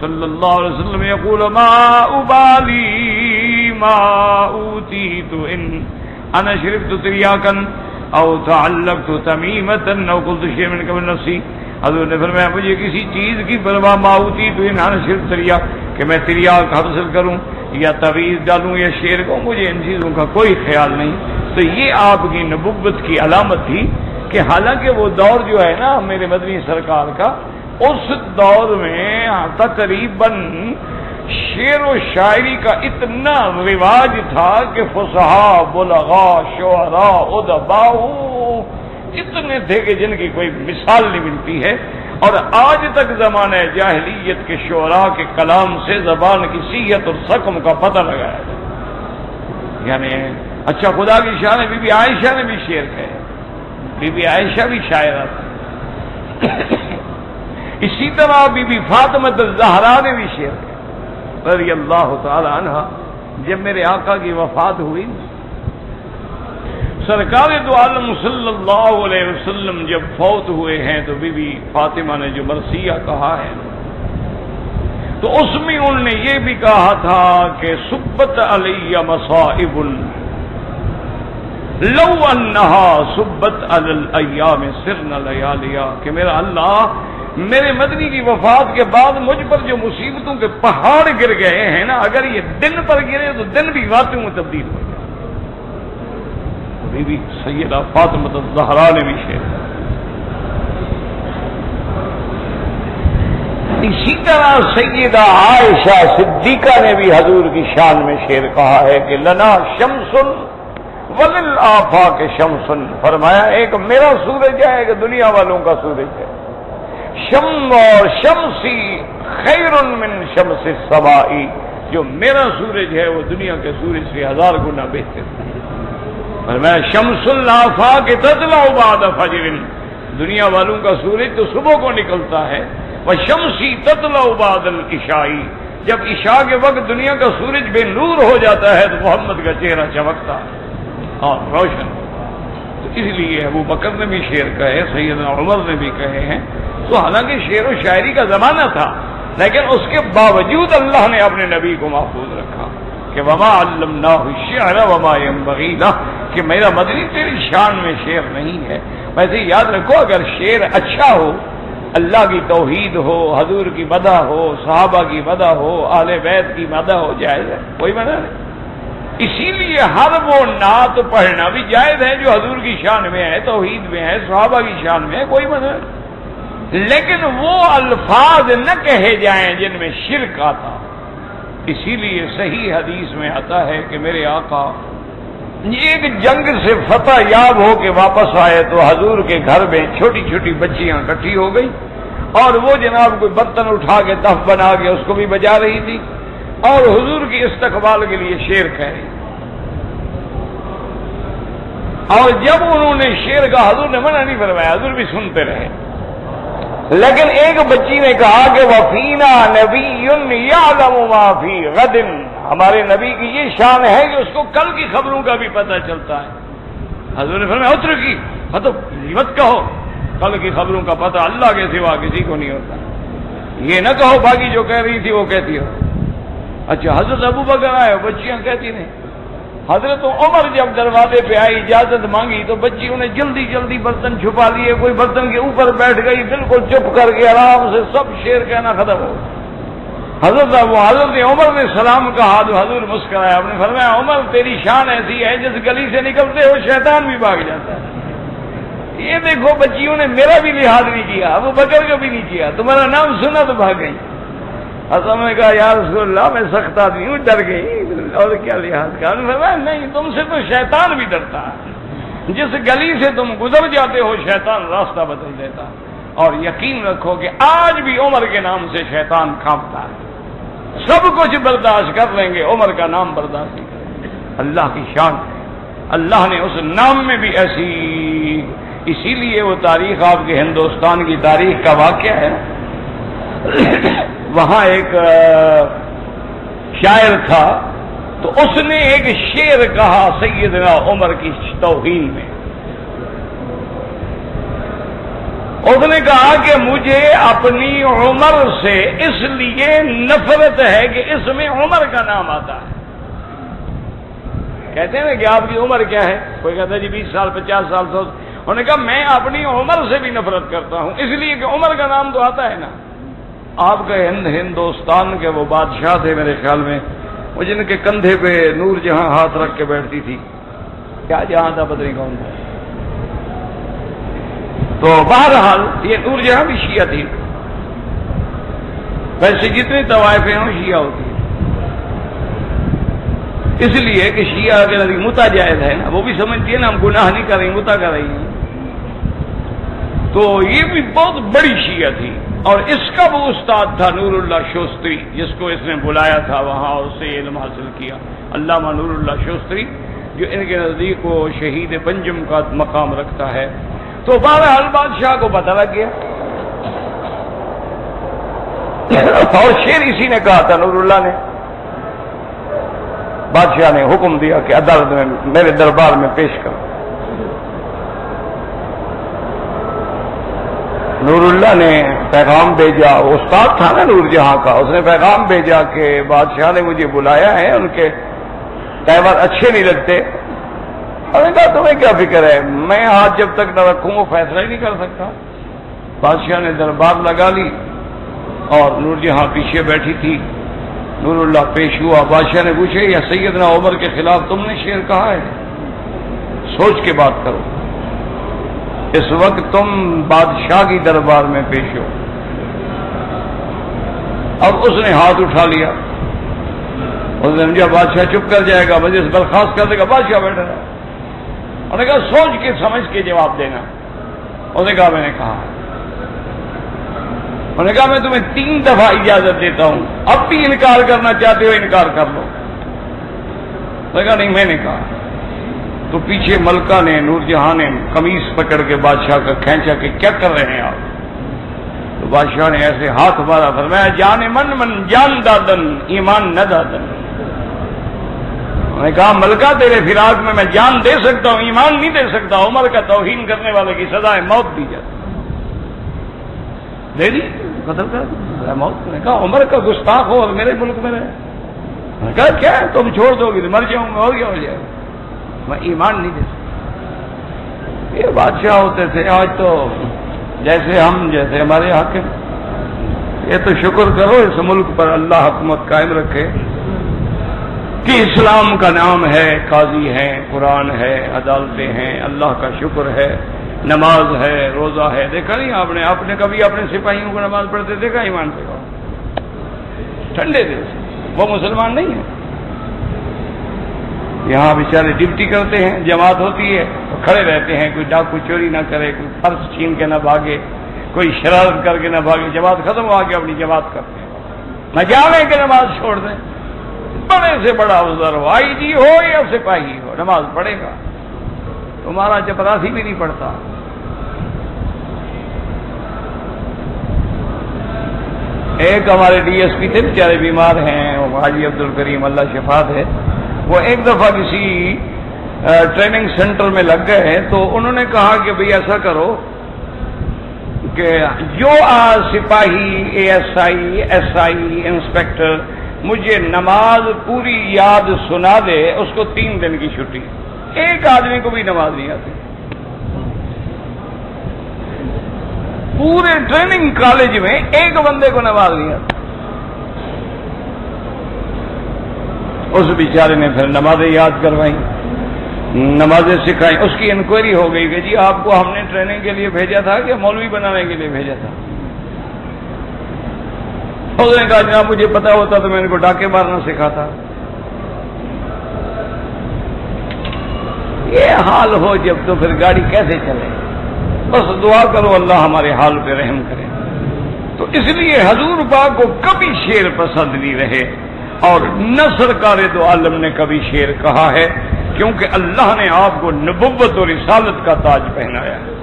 صلى الله عليه وسلم يقول ما أبالي ما أوتيت إن أنا شربت ترياكا أو تعلقت تميمة أو قلت شيئا من قبل نفسي، حضور نے فرمایا مجھے کسی چیز کی پرواہ ما أوتيت إن أنا شربت ترياك، کہ میں تریاک حاصل کروں یا تعویذ ڈالوں یا شعر کو، مجھے ان چیزوں کا کوئی خیال نہیں۔ تو یہ آپ کی نبوت کی علامت تھی کہ حالانکہ وہ دور جو ہے نا میرے مدنی سرکار کا، اس دور میں تقریباً شعر و شاعری کا اتنا رواج تھا کہ فصحاء، بلغاء، شعراء، ادباء اتنے تھے کہ جن کی کوئی مثال نہیں ملتی ہے، اور آج تک زمانہ جاہلیت کے شعراء کے کلام سے زبان کی صحت اور سقم کا پتہ لگایا جائے۔ یعنی اچھا خدا کی شان ہے، بی بی عائشہ نے بھی شعر کہے، بی بی عائشہ بھی شاعرہ تھی۔ اسی طرح بی بی فاطمہ الزہرا نے بھی شعر کہے رضی اللہ تعالی عنہا۔ جب میرے آقا کی وفات ہوئی، سرکار دو عالم صلی اللہ علیہ وسلم جب فوت ہوئے ہیں تو بی بی فاطمہ نے جو مرثیہ کہا ہے تو اس میں انہوں نے یہ بھی کہا تھا کہ سبت علی مصائب لو انہا سبت علی الایام سرن لیالیا، کہ میرا اللہ میرے مدنی کی وفات کے بعد مجھ پر جو مصیبتوں کے پہاڑ گر گئے ہیں نا، اگر یہ دن پر گرے تو دن بھی راتوں میں تبدیل ہو جائے۔ بی بی سیدہ فاطمہ الزہرا نے بھی شعر کہا۔ اسی طرح سیدہ عائشہ صدیقہ نے بھی حضور کی شان میں شعر کہا ہے کہ لنا شمس وللآفاق شمس، فرمایا ایک میرا سورج ہے، ایک دنیا والوں کا سورج ہے۔ شم اور شمسی خیر من شمس السمائی، جو میرا سورج ہے وہ دنیا کے سورج سے 1000 گنا بہتر ہے۔ فرمایا شمس الآفاق تطلع بعد فجر، دنیا والوں کا سورج تو صبح کو نکلتا ہے، وشمسی تطلع بعد العشاء، جب عشاء کے وقت دنیا کا سورج بے نور ہو جاتا ہے تو محمد کا چہرہ چمکتا ہے اور روشن۔ تو اس لیے ابو بکر نے بھی شعر کہے، سیدنا عمر نے بھی کہے ہیں۔ تو حالانکہ شعر و شاعری کا زمانہ تھا، لیکن اس کے باوجود اللہ نے اپنے نبی کو محفوظ رکھا کہ وما علمناہ الشعر وما ينبغی لہ، کہ میرا مدنی تیری شان میں شعر نہیں ہے۔ ویسے یاد رکھو اگر شعر اچھا ہو، اللہ کی توحید ہو، حضور کی مدح ہو، صحابہ کی مدح ہو، اہل بیت کی مدح ہو، جائز ہے، کوئی منع نہیں۔ اسی لیے ہر وہ نعت پڑھنا بھی جائز ہے جو حضور کی شان میں ہے، توحید میں ہے، صحابہ کی شان میں ہے، کوئی منع نہیں، لیکن وہ الفاظ نہ کہے جائیں جن میں شرک آتا۔ اسی لیے صحیح حدیث میں آتا ہے کہ میرے آقا ایک جنگ سے فتح یاب ہو کے واپس آئے تو حضور کے گھر میں چھوٹی چھوٹی بچیاں اکٹھی ہو گئی، اور وہ جناب کوئی برتن اٹھا کے تف بنا کے اس کو بھی بجا رہی تھی، اور حضور کی استقبال کے لیے شعر کہہ رہی۔ اور جب انہوں نے شعر کا حضور نے منع نہیں فرمایا، حضور بھی سنتے رہے، لیکن ایک بچی نے کہا کہ وفینا نبی یعلم ما فی غد، ہمارے نبی کی یہ شان ہے کہ اس کو کل کی خبروں کا بھی پتہ چلتا ہے۔ حضور نے فرمایا اتر کی مت کہو، کل کی خبروں کا پتہ اللہ کے سوا کسی کو نہیں ہوتا، یہ نہ کہو باقی جو کہہ رہی تھی وہ کہتی ہو۔ اچھا حضرت ابو بکر آئے، بچیاں کہتی نہیں۔ حضرت عمر جب دروازے پہ آئی اجازت مانگی تو بچیوں نے جلدی جلدی برتن چھپا لیے، کوئی برتن کے اوپر بیٹھ گئی، بالکل چپ کر کے آرام سے سب شعر کہنا ختم ہو۔ حضرت عمر نے سلام کہا تو حضور مسکرایا، آپ نے فرمایا عمر تیری شان ایسی ہے جس گلی سے نکلتے ہو شیطان بھی بھاگ جاتا ہے۔ یہ دیکھو بچیوں نے میرا بھی لحاظ نہیں کیا، ابو بکر کا بھی نہیں کیا، تمہارا نام سنا تو بھاگ گئی۔ حضرت نے کہا یا رسول اللہ میں سخت آدمی ہوں، ڈر گئی، اور کیا لحاظ کا؟ نہیں، تم سے تو شیطان بھی ڈرتا ہے، جس گلی سے تم گزر جاتے ہو شیطان راستہ بدل دیتا، اور یقین رکھو کہ آج بھی عمر کے نام سے شیطان کانپتا ہے۔ سب کچھ برداشت کر لیں گے، عمر کا نام برداشت نہیں کریں گے۔ اللہ کی شان ہے، اللہ نے اس نام میں بھی ایسی، اسی لیے وہ تاریخ آپ کے ہندوستان کی تاریخ کا واقعہ ہے، وہاں ایک شاعر تھا تو اس نے ایک شعر کہا سیدنا عمر کی توہین میں۔ اس نے کہا کہ مجھے اپنی عمر سے اس لیے نفرت ہے کہ اس میں عمر کا نام آتا ہے۔ کہتے ہیں نا کہ آپ کی عمر کیا ہے، کوئی کہتا ہے جی 20 سال 50 سال تو انہوں نے کہا میں اپنی عمر سے بھی نفرت کرتا ہوں، اس لیے کہ عمر کا نام تو آتا ہے نا۔ آپ کے ہندوستان کے وہ بادشاہ تھے میرے خیال میں، وہ جن کے کندھے پہ نور جہاں ہاتھ رکھ کے بیٹھتی تھی، کیا جہاں تھا پتہ نہیں کون تھا۔ تو بہرحال یہ نور جہاں بھی شیعہ تھی، ویسے جتنی طوائفیں ہوں شیعہ ہوتی ہیں، اس لیے کہ شیعہ کے نزدیک متع جائز ہے نا، وہ بھی سمجھتی ہے نا ہم گناہ نہیں کر رہی، متع کر رہی ہیں۔ تو یہ بھی بہت بڑی شیعہ تھی، اور اس کا وہ استاد تھا نور اللہ شوستری، جس کو اس نے بلایا تھا وہاں اور اس سے علم حاصل کیا، علامہ نور اللہ شوستری، جو ان کے نزدیک وہ شہید پنجم کا مقام رکھتا ہے۔ تو بہرحال بادشاہ کو پتہ لگ گیا، اور شعر اسی نے کہا تھا نور اللہ نے۔ بادشاہ نے حکم دیا کہ عدالت میں میرے دربار میں پیش کرو۔ نور اللہ نے پیغام بھیجا، استاد تھا نا نور جہاں کا، اس نے پیغام بھیجا کہ بادشاہ نے مجھے بلایا ہے، ان کے تہوار اچھے نہیں لگتے۔ اور نے کہا تمہیں کیا فکر ہے، میں ہاتھ جب تک نہ رکھوں وہ فیصلہ ہی نہیں کر سکتا۔ بادشاہ نے دربار لگا لی اور نور جہاں پیچھے بیٹھی تھی، نور اللہ پیش ہوا۔ بادشاہ نے پوچھا یا سیدنا عمر کے خلاف تم نے شعر کہا ہے؟ سوچ کے بات کرو، اس وقت تم بادشاہ کی دربار میں پیش ہو۔ اب اس نے ہاتھ اٹھا لیا، اس نے سمجھا بادشاہ چپ کر جائے گا، مجلس برخاست کر دے گا، بادشاہ بیٹھا رہا۔ انہوں نے کہا سوچ کے سمجھ کے جواب دینا۔ انہوں نے کہا میں نے کہا۔ انہوں نے کہا میں تمہیں 3 دفعہ اجازت دیتا ہوں، اب بھی انکار کرنا چاہتے ہو انکار کر لو۔ انہوں نے کہا نہیں میں نے کہا۔ تو پیچھے ملکہ نے، نور جہاں نے قمیص پکڑ کے بادشاہ کا کھینچا کہ کیا کر رہے ہیں آپ؟ تو بادشاہ نے ایسے ہاتھ مارا، فرمایا جان من جان دادن ایمان نہ دادن۔ انہوں نے کہا ملکہ تیرے فراق میں جان دے سکتا ہوں، ایمان نہیں دے سکتا۔ عمر کا توہین کرنے والے کی سزا ہے موت دی جاتی، دے دی قتل کر موت۔ نے کہا عمر کا گستاخ ہو اور میرے ملک میں رہے۔ نے کہا کیا ہے تم چھوڑ دو گے مر جاؤں گا، ہو گیا ہو جائے، میں ایمان نہیں دے سکتا۔ یہ بادشاہ ہوتے تھے، آج تو جیسے ہم جیسے ہمارے حاکم۔ یہ تو شکر کرو اس ملک پر اللہ حکومت قائم رکھے کہ اسلام کا نام ہے، قاضی ہیں، قرآن ہے، عدالتیں ہیں، اللہ کا شکر ہے، نماز ہے، روزہ ہے۔ دیکھا نہیں آپ نے کبھی اپنے سپاہیوں کو نماز پڑھتے دیکھا؟ ایمان سے کہو، ٹھنڈے دل سے، وہ مسلمان نہیں ہے۔ یہاں بیچارے ڈیوٹی کرتے ہیں، جماعت ہوتی ہے تو کھڑے رہتے ہیں، کوئی ڈاکو چوری نہ کرے، کوئی فرض چھین کے نہ بھاگے، کوئی شرارت کر کے نہ بھاگے۔ جماعت ختم ہو کے اپنی جماعت کرتے ہیں، نہ جاویں کہ نماز چھوڑ دیں۔ بڑے سے بڑا افسر ہو، آئی جی ہو یا سپاہی ہو، نماز پڑھے گا۔ تمہارا چپراسی بھی نہیں پڑھتا۔ ایک ہمارے ڈی ایس پی تھے، بیچارے بیمار ہیں، وہ حاجی عبد الکریم، اللہ شفا دے۔ وہ ایک دفعہ کسی ٹریننگ سینٹر میں لگ گئے ہیں، تو انہوں نے کہا کہ بھئی ایسا کرو کہ جو سپاہی، A S I, S I, inspector مجھے نماز پوری یاد سنا دے، اس کو 3 دن کی چھٹی۔ ایک آدمی کو بھی نماز نہیں آتی، پورے ٹریننگ کالج میں ایک بندے کو نماز نہیں آتی۔ اس بیچارے نے پھر نمازیں یاد کروائیں، نمازیں سکھائیں۔ اس کی انکوائری ہو گئی کہ جی آپ کو ہم نے ٹریننگ کے لیے بھیجا تھا کہ مولوی بنانے کے لیے بھیجا تھا؟ اس نے کہا جناب مجھے پتا ہوتا تو میں ان کو ڈاکے مارنا سکھاتا۔ یہ حال ہو جب تو پھر گاڑی کیسے چلے؟ بس دعا کرو اللہ ہمارے حال پہ رحم کرے۔ تو اس لیے حضور پاک کو کبھی شعر پسند نہیں رہے، اور نہ سرکار دو عالم نے کبھی شعر کہا ہے، کیونکہ اللہ نے آپ کو نبوت اور رسالت کا تاج پہنایا ہے۔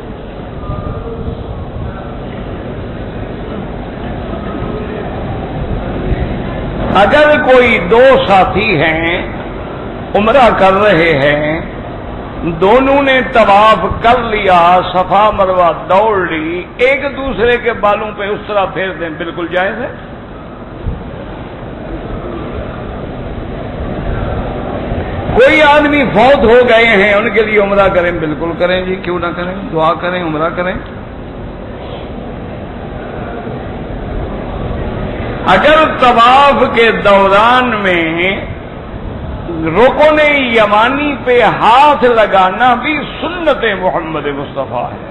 اگر کوئی 2 ساتھی ہیں، عمرہ کر رہے ہیں، دونوں نے طواف کر لیا، صفا مروہ دوڑ لی، ایک دوسرے کے بالوں پہ اس طرح پھیر دیں، بالکل جائز ہے۔ کوئی آدمی فوت ہو گئے ہیں، ان کے لیے عمرہ کریں، بالکل کریں جی، کیوں نہ کریں، دعا کریں، عمرہ کریں۔ اگر طواف کے دوران میں رکن یمانی پہ ہاتھ لگانا بھی سنت محمد مصطفیٰ ہے،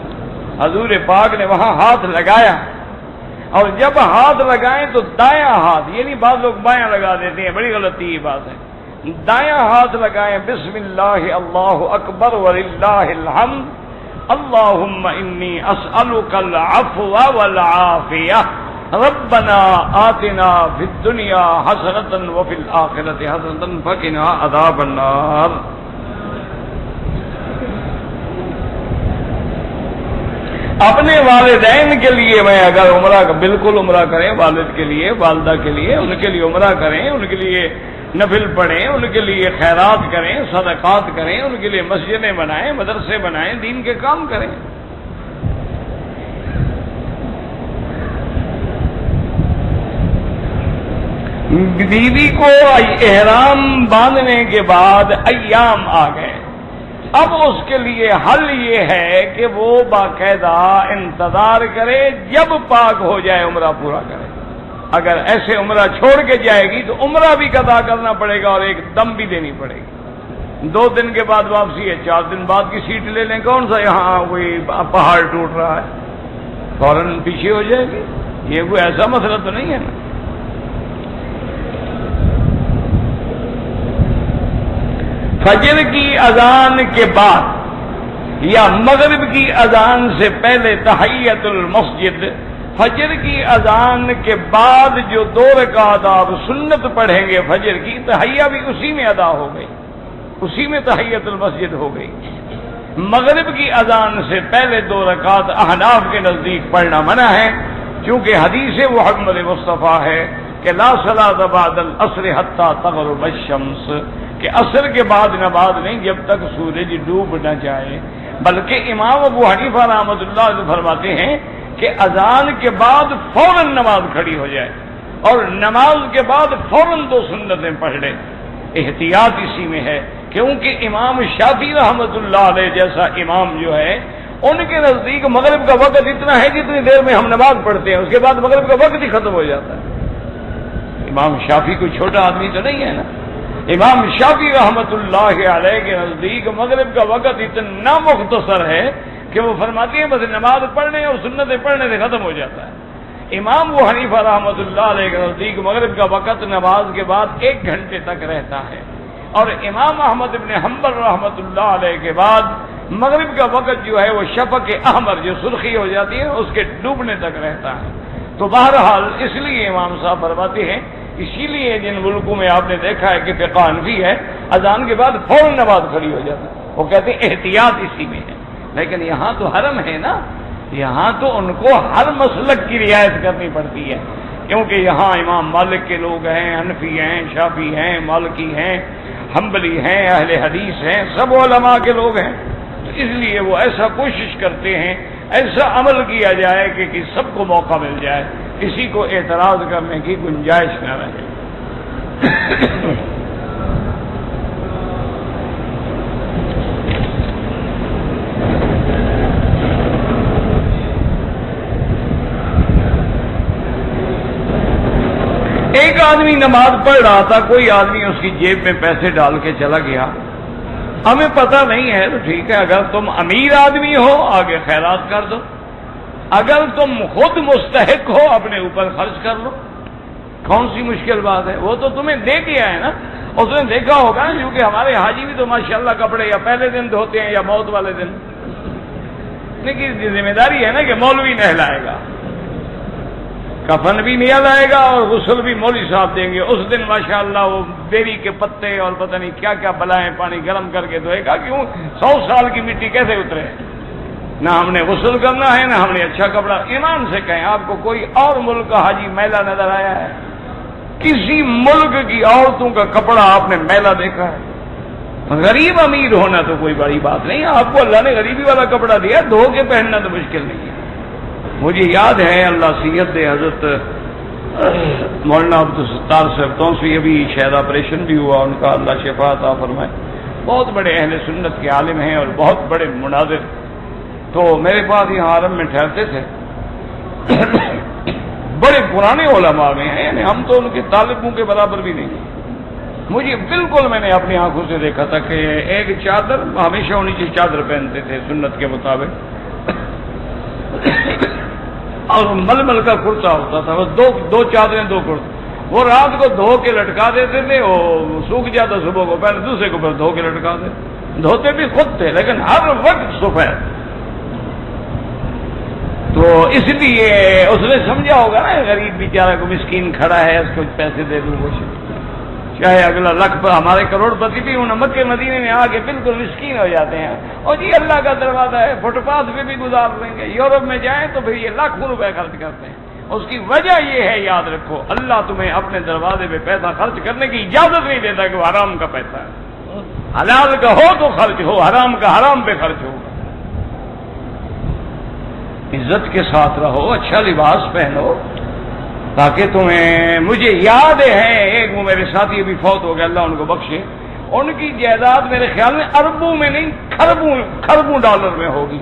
حضور پاک نے وہاں ہاتھ لگایا، اور جب ہاتھ لگائیں تو دایاں ہاتھ، یعنی بعض لوگ بایاں لگا دیتے ہیں، بڑی غلطی یہ بات ہے۔ دایاں ہاتھ لگائیں، بسم اللہ اللہ اکبر وللہ الحمد، اللہم انی اسألک العفو والعافیہ ربنا آتنا فی الدنیا حسنۃ وفی الآخرۃ حسنۃ وقنا عذاب النار. اپنے والدین کے لیے میں اگر عمرہ بالکل عمرہ کریں، والد کے لیے، والدہ کے لیے، ان کے لیے عمرہ کریں، ان کے لیے نفل پڑھیں، ان کے لیے خیرات کریں، صدقات کریں، ان کے لیے مسجدیں بنائیں، مدرسے بنائیں، دین کے کام کریں. بیوی کو احرام باندھنے کے بعد ایام آ گئے. اب اس کے لیے حل یہ ہے کہ وہ باقاعدہ انتظار کرے، جب پاک ہو جائے عمرہ پورا کرے. اگر ایسے عمرہ چھوڑ کے جائے گی تو عمرہ بھی قضا کرنا پڑے گا اور ایک دم بھی دینی پڑے گی. 2 دن کے بعد واپسی ہے، 4 دن بعد کی سیٹ لے لیں، کون سا یہاں کوئی پہاڑ ٹوٹ رہا ہے، فوراً پیچھے ہو جائے گی. یہ کوئی ایسا مسئلہ تو نہیں ہے نا. فجر کی اذان کے بعد یا مغرب کی اذان سے پہلے تحیت المسجد، فجر کی اذان کے بعد جو 2 رکعت آپ سنت پڑھیں گے فجر کی، تحیہ بھی اسی میں ادا ہو گئی، اسی میں تحیت المسجد ہو گئی. مغرب کی اذان سے پہلے 2 رکعت احناف کے نزدیک پڑھنا منع ہے، چونکہ حدیث محمد مصطفیٰ ہے کہ لا صلاۃ بعد العصر حتی تغرب الشمس، کہ عصر کے بعد نماز نہیں جب تک سورج ڈوب نہ جائے. بلکہ امام ابو حنیفہ رحمۃ اللہ علیہ فرماتے ہیں کہ اذان کے بعد فوراً نماز کھڑی ہو جائے اور نماز کے بعد فوراً 2 سنتیں پڑھ لے. احتیاط اسی میں ہے، کیونکہ امام شافعی رحمۃ اللہ علیہ جیسا امام جو ہے، ان کے نزدیک مغرب کا وقت اتنا ہے جتنی دیر میں ہم نماز پڑھتے ہیں، اس کے بعد مغرب کا وقت ہی ختم ہو جاتا ہے. امام شافعی کوئی چھوٹا آدمی تو نہیں ہے نا. امام شافعی رحمۃ اللہ علیہ کے نزدیک مغرب کا وقت اتنا مختصر ہے کہ وہ فرماتے ہیں بس نماز پڑھنے اور سنتیں پڑھنے سے ختم ہو جاتا ہے. امام ابو حنیفہ رحمۃ اللہ علیہ کے نزدیک مغرب کا وقت نماز کے بعد 1 گھنٹے تک رہتا ہے، اور امام احمد ابن حنبل رحمۃ اللہ علیہ کے بعد مغرب کا وقت جو ہے وہ شفق احمر جو سرخی ہو جاتی ہے اس کے ڈوبنے تک رہتا ہے. تو بہرحال اس لیے امام صاحب فرماتے ہیں، اسی لیے جن ملکوں میں آپ نے دیکھا ہے کہ فقہ حنفی ہے، اذان کے بعد فوراً نماز کھڑی ہو جاتی ہے. وہ کہتے ہیں احتیاط اسی میں ہے. لیکن یہاں تو حرم ہے نا، یہاں تو ان کو ہر مسلک کی رعایت کرنی پڑتی ہے، کیونکہ یہاں امام مالک کے لوگ ہیں، حنفی ہیں، شافعی ہیں، مالکی ہیں، حنبلی ہیں، اہل حدیث ہیں، سب علماء کے لوگ ہیں. تو اس لیے وہ ایسا کوشش کرتے ہیں، ایسا عمل کیا جائے کہ سب کو موقع مل جائے، کسی کو اعتراض کرنے کی گنجائش نہ رہے. ایک آدمی نماز پڑھ رہا تھا، کوئی آدمی اس کی جیب میں پیسے ڈال کے چلا گیا. ہمیں پتہ نہیں ہے تو ٹھیک ہے، اگر تم امیر آدمی ہو آگے خیرات کر دو، اگر تم خود مستحق ہو اپنے اوپر خرچ کر لو. کون سی مشکل بات ہے؟ وہ تو تمہیں دے دیا ہے نا. اس نے دیکھا ہوگا کیونکہ ہمارے حاجی بھی تو ماشاءاللہ کپڑے یا پہلے دن دھوتے ہیں یا موت والے دن. لیکن ذمہ داری ہے نا کہ مولوی نہلائے گا، کفن بھی نہیں لائے گا اور غسل بھی مولوی صاحب دیں گے. اس دن ماشاءاللہ وہ بیری کے پتے اور پتہ نہیں کیا کیا بلائیں پانی گرم کر کے دھوئے گا. کیوں؟ 100 سال کی مٹی کیسے اترے؟ نہ ہم نے غسل کرنا ہے نہ ہم نے اچھا کپڑا. ایمان سے کہیں، آپ کو کوئی اور ملک کا حاجی میلا نظر آیا ہے؟ کسی ملک کی عورتوں کا کپڑا آپ نے میلا دیکھا ہے؟ غریب امیر ہونا تو کوئی بڑی بات نہیں، آپ کو اللہ نے غریبی والا کپڑا دیا، دھو کے پہننا تو مشکل نہیں ہے. مجھے یاد ہے، اللہ صحت دے، حضرت مولانا عبدالستار صاحب تو سے ابھی شاید آپریشن بھی ہوا ان کا، اللہ شفا عطا فرمائے. بہت بڑے اہل سنت کے عالم ہیں اور بہت بڑے مناظر. تو میرے پاس یہاں حرم میں ٹھہرتے تھے. بڑے پرانے علماء میں ہیں، یعنی ہم تو ان کے طالبوں کے برابر بھی نہیں. مجھے بالکل میں نے اپنی آنکھوں سے دیکھا تھا کہ ایک چادر ہمیشہ ہونی چاہیے، چادر پہنتے تھے سنت کے مطابق، اور ململ کا کرتا ہوتا تھا، بس دو چادریں 2 کرتے. وہ رات کو دھو کے لٹکا دیتے تھے، وہ سوکھ جاتا صبح کو، پہلے دوسرے کو پھر دھو کے لٹکا دیتے. دھوتے بھی خود تھے لیکن ہر وقت سفید. تو اس لیے اس نے سمجھا ہوگا نا غریب بیچارہ کو مسکین کھڑا ہے اس کو پیسے دے دوں وہ چاہے اگلا لاکھ پر ہمارے کروڑ پتی بھی انہیں مکے مدینے میں آ کے بالکل مسکین ہو جاتے ہیں اور جی اللہ کا دروازہ ہے فٹ پاتھ پہ بھی گزار لیں گے یورپ میں جائیں تو پھر یہ لاکھوں روپے خرچ کرتے ہیں اس کی وجہ یہ ہے یاد رکھو اللہ تمہیں اپنے دروازے پہ پیسہ خرچ کرنے کی اجازت نہیں دیتا کہ وہ حرام کا پیسہ ہے حلال کا ہو تو خرچ ہو حرام کا حرام پہ خرچ ہو عزت کے ساتھ رہو اچھا لباس پہنو تاکہ تمہیں مجھے یاد ہے ایک وہ میرے ساتھی ابھی فوت ہو گئے اللہ ان کو بخشے ان کی جائیداد میرے خیال میں اربوں میں نہیں خربوں ڈالر میں ہوگی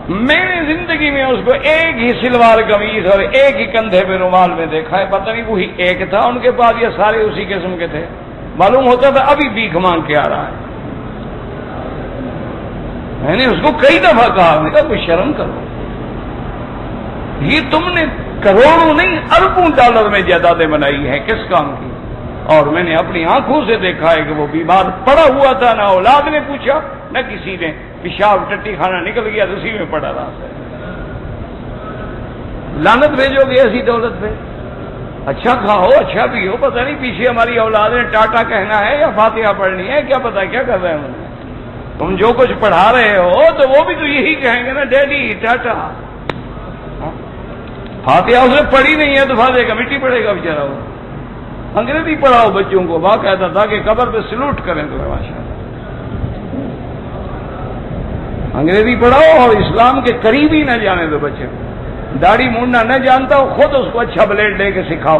میں نے زندگی میں اس کو ایک ہی سلوار قمیض اور ایک ہی کندھے پہ رومال میں دیکھا ہے پتہ نہیں وہی ایک تھا ان کے پاس یہ سارے اسی قسم کے تھے معلوم ہوتا تھا ابھی بھیک مانگ کے آ رہا ہے میں نے اس کو کئی دفعہ کہا میں نے کہا کوئی شرم کرو یہ تم نے کروڑوں نہیں اربوں ڈالر میں جائیدادیں بنائی ہیں کس کام کی اور میں نے اپنی آنکھوں سے دیکھا ہے کہ وہ بیمار پڑا ہوا تھا نہ اولاد نے پوچھا نہ کسی نے پیشاب ٹٹی کھانا نکل گیا تو اسی میں پڑا رہا لعنت بھیجو گے ایسی دولت پہ اچھا کھاؤ اچھا پیو پتہ نہیں پیچھے ہماری اولاد نے ٹاٹا کہنا ہے یا فاتحہ پڑھنی ہے کیا پتا کیا کر رہے ہیں تم جو کچھ پڑھا رہے ہو تو وہ بھی تو یہی کہیں گے نا ڈیڈی ٹاٹا فاتحہ اس نے پڑھی نہیں ہے تو فاتحہ کا مٹی پڑے گا بیچارہ وہ انگریزی پڑھاؤ بچوں کو باقاعدہ تاکہ قبر پہ سلوٹ کریں تمہیں ماشاء اللہ انگریزی پڑھاؤ اور اسلام کے قریب ہی نہ جانے دو بچے داڑھی مونڈنا نہ جانتا ہو خود اس کو اچھا بلیڈ لے کے سکھاؤ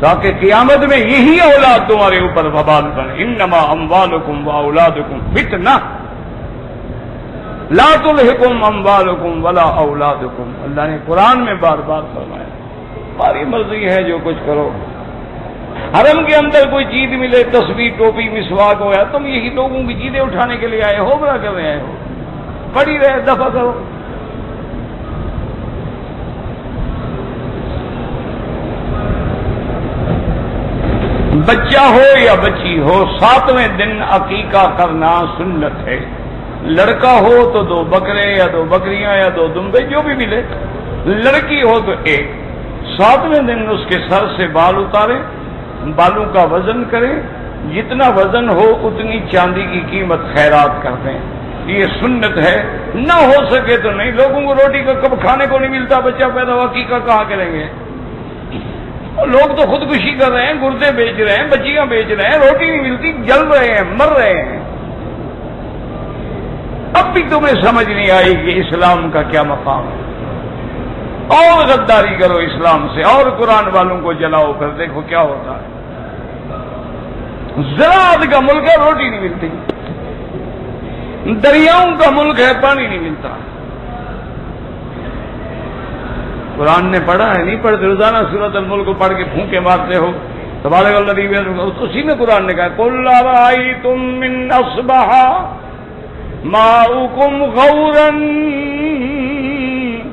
تاکہ قیامت میں یہی اولاد تمہارے اوپر وبال بنے انما اموالکم واولادکم فتنہ لا تلہکم اموالکم ولا اولادکم اللہ نے قرآن میں بار بار فرمایا ہماری مرضی ہے جو کچھ کرو حرم کے اندر کوئی چیز ملے تسبیح ٹوپی مسواک ہو یا تم یہی لوگوں کی چیزیں اٹھانے کے لیے آئے ہو برا کر رہے ہو پڑی رہے دفع کرو بچہ ہو یا بچی ہو 7ویں دن عقیقہ کرنا سنت ہے لڑکا ہو تو 2 بکرے یا 2 بکریاں یا 2 دمبے جو بھی ملے لڑکی ہو تو 1 7ویں دن اس کے سر سے بال اتارے بالوں کا وزن کرے جتنا وزن ہو اتنی چاندی کی قیمت خیرات کر دیں یہ سنت ہے نہ ہو سکے تو نہیں لوگوں کو روٹی کا کب کھانے کو نہیں ملتا بچہ پیدا ہوا عقیقہ کہاں کریں گے لوگ تو خودکشی کر رہے ہیں گردے بیچ رہے ہیں بچیاں بیچ رہے ہیں روٹی نہیں ملتی جل رہے ہیں مر رہے ہیں اب بھی تمہیں سمجھ نہیں آئی کہ اسلام کا کیا مقام ہے اور غداری کرو اسلام سے اور قرآن والوں کو جلاؤ کر دیکھو کیا ہوتا ہے زراعت کا ملک ہے روٹی نہیں ملتی دریاؤں کا ملک ہے پانی نہیں ملتا قرآن نے پڑھا ہے نہیں پڑھتے روزانہ سورۃ الملک کو پڑھ کے پھونکے مارتے ہو تبارک الذی اسی میں قرآن نے کہا قل ارأیتم من اصبح ماؤکم غورا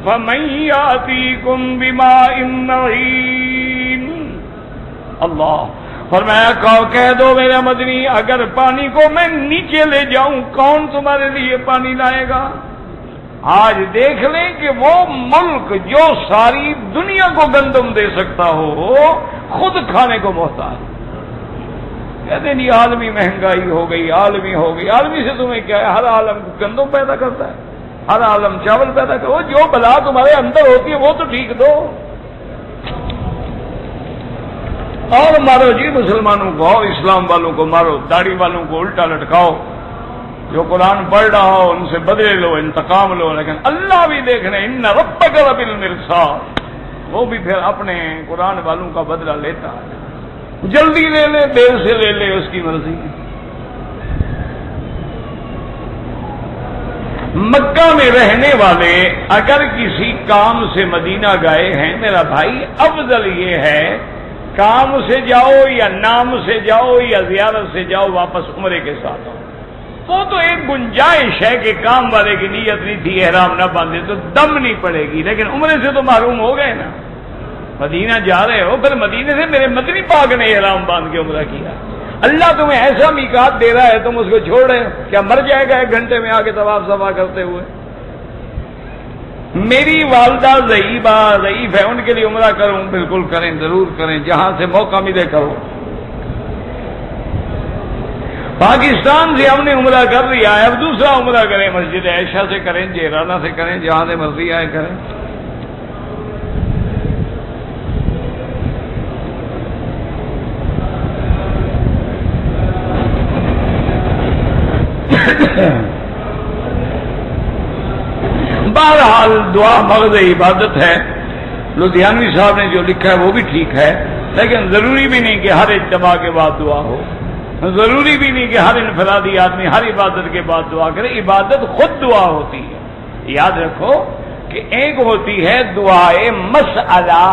فمن یاتیکم بماء معین اللہ فرمایا کہہ دو میرا مدنی اگر پانی کو میں نیچے لے جاؤں کون تمہارے لیے پانی لائے گا آج دیکھ لیں کہ وہ ملک جو ساری دنیا کو گندم دے سکتا ہو خود کھانے کو محتاج کہتے ہیں یہ عالمی مہنگائی ہو گئی عالمی ہو گئی عالمی سے تمہیں کیا ہے ہر عالم گندم پیدا کرتا ہے ہر عالم چاول پیدا کرو جو بلا تمہارے اندر ہوتی ہے وہ تو ٹھیک دو اور مارو جی مسلمانوں کو اور اسلام والوں کو مارو داڑھی والوں کو الٹا لٹکاؤ جو قرآن پڑھ رہا ہو ان سے بدلے لو انتقام لو لیکن اللہ بھی دیکھ رہے ان ربک لبالمرصاد وہ بھی پھر اپنے قرآن والوں کا بدلہ لیتا ہے جلدی لے لے دیر سے لے لے اس کی مرضی مکہ میں رہنے والے اگر کسی کام سے مدینہ گئے ہیں میرا بھائی افضل یہ ہے کام سے جاؤ یا نام سے جاؤ یا زیارت سے جاؤ واپس عمرے کے ساتھ آؤ وہ تو ایک گنجائش ہے کہ کام والے کی نیت نہیں تھی احرام نہ باندھے تو دم نہیں پڑے گی لیکن عمرے سے تو محروم ہو گئے نا مدینہ جا رہے ہو پھر مدینے سے میرے مدنی پاک نے احرام باندھ کے عمرہ کیا اللہ تمہیں ایسا میقات دے رہا ہے تم اس کو چھوڑ رہے ہو کیا مر جائے گا 1 گھنٹے میں آ کے طواف صفا کرتے ہوئے میری والدہ ضعیف ہے، ان کے لیے عمرہ کروں، بالکل کریں، ضرور کریں، جہاں سے موقع ملے کرو۔ پاکستان سے ہم نے عمرہ کر لیا ہے، اب دوسرا عمرہ کریں، مسجد عائشہ سے کریں، جیرانہ سے کریں، جہاں سے مرضی آئے کریں۔ بہرحال دعا مغز عبادت ہے، لدھیانوی صاحب نے جو لکھا ہے وہ بھی ٹھیک ہے، لیکن ضروری بھی نہیں کہ ہر اجتماع کے بعد دعا ہو، ضروری بھی نہیں کہ ہر انفرادی آدمی ہر عبادت کے بعد دعا کرے، عبادت خود دعا ہوتی ہے۔ یاد رکھو کہ ایک ہوتی ہے دعائے مسئلہ،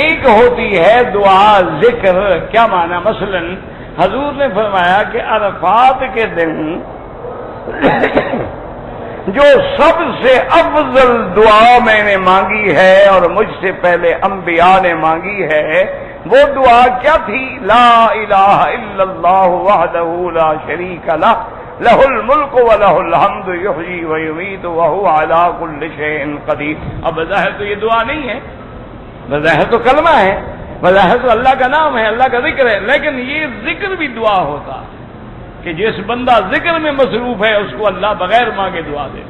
ایک ہوتی ہے دعا ذکر۔ کیا معنی؟ مثلا حضور نے فرمایا کہ عرفات کے دن جو سب سے افضل دعا میں نے مانگی ہے اور مجھ سے پہلے انبیاء نے مانگی ہے، وہ دعا کیا تھی؟ لا الہ الا اللہ وحدہ لا شریک لہ، لہ الملک ولہ الحمد یحیی ویمیت وہو علی کل شیء قدیر۔ اب بظاہر تو یہ دعا نہیں ہے، بظاہر تو کلمہ ہے، بظاہر تو اللہ کا نام ہے، اللہ کا ذکر ہے، لیکن یہ ذکر بھی دعا ہوتا کہ جس بندہ ذکر میں مصروف ہے اس کو اللہ بغیر مانگے دعا دے۔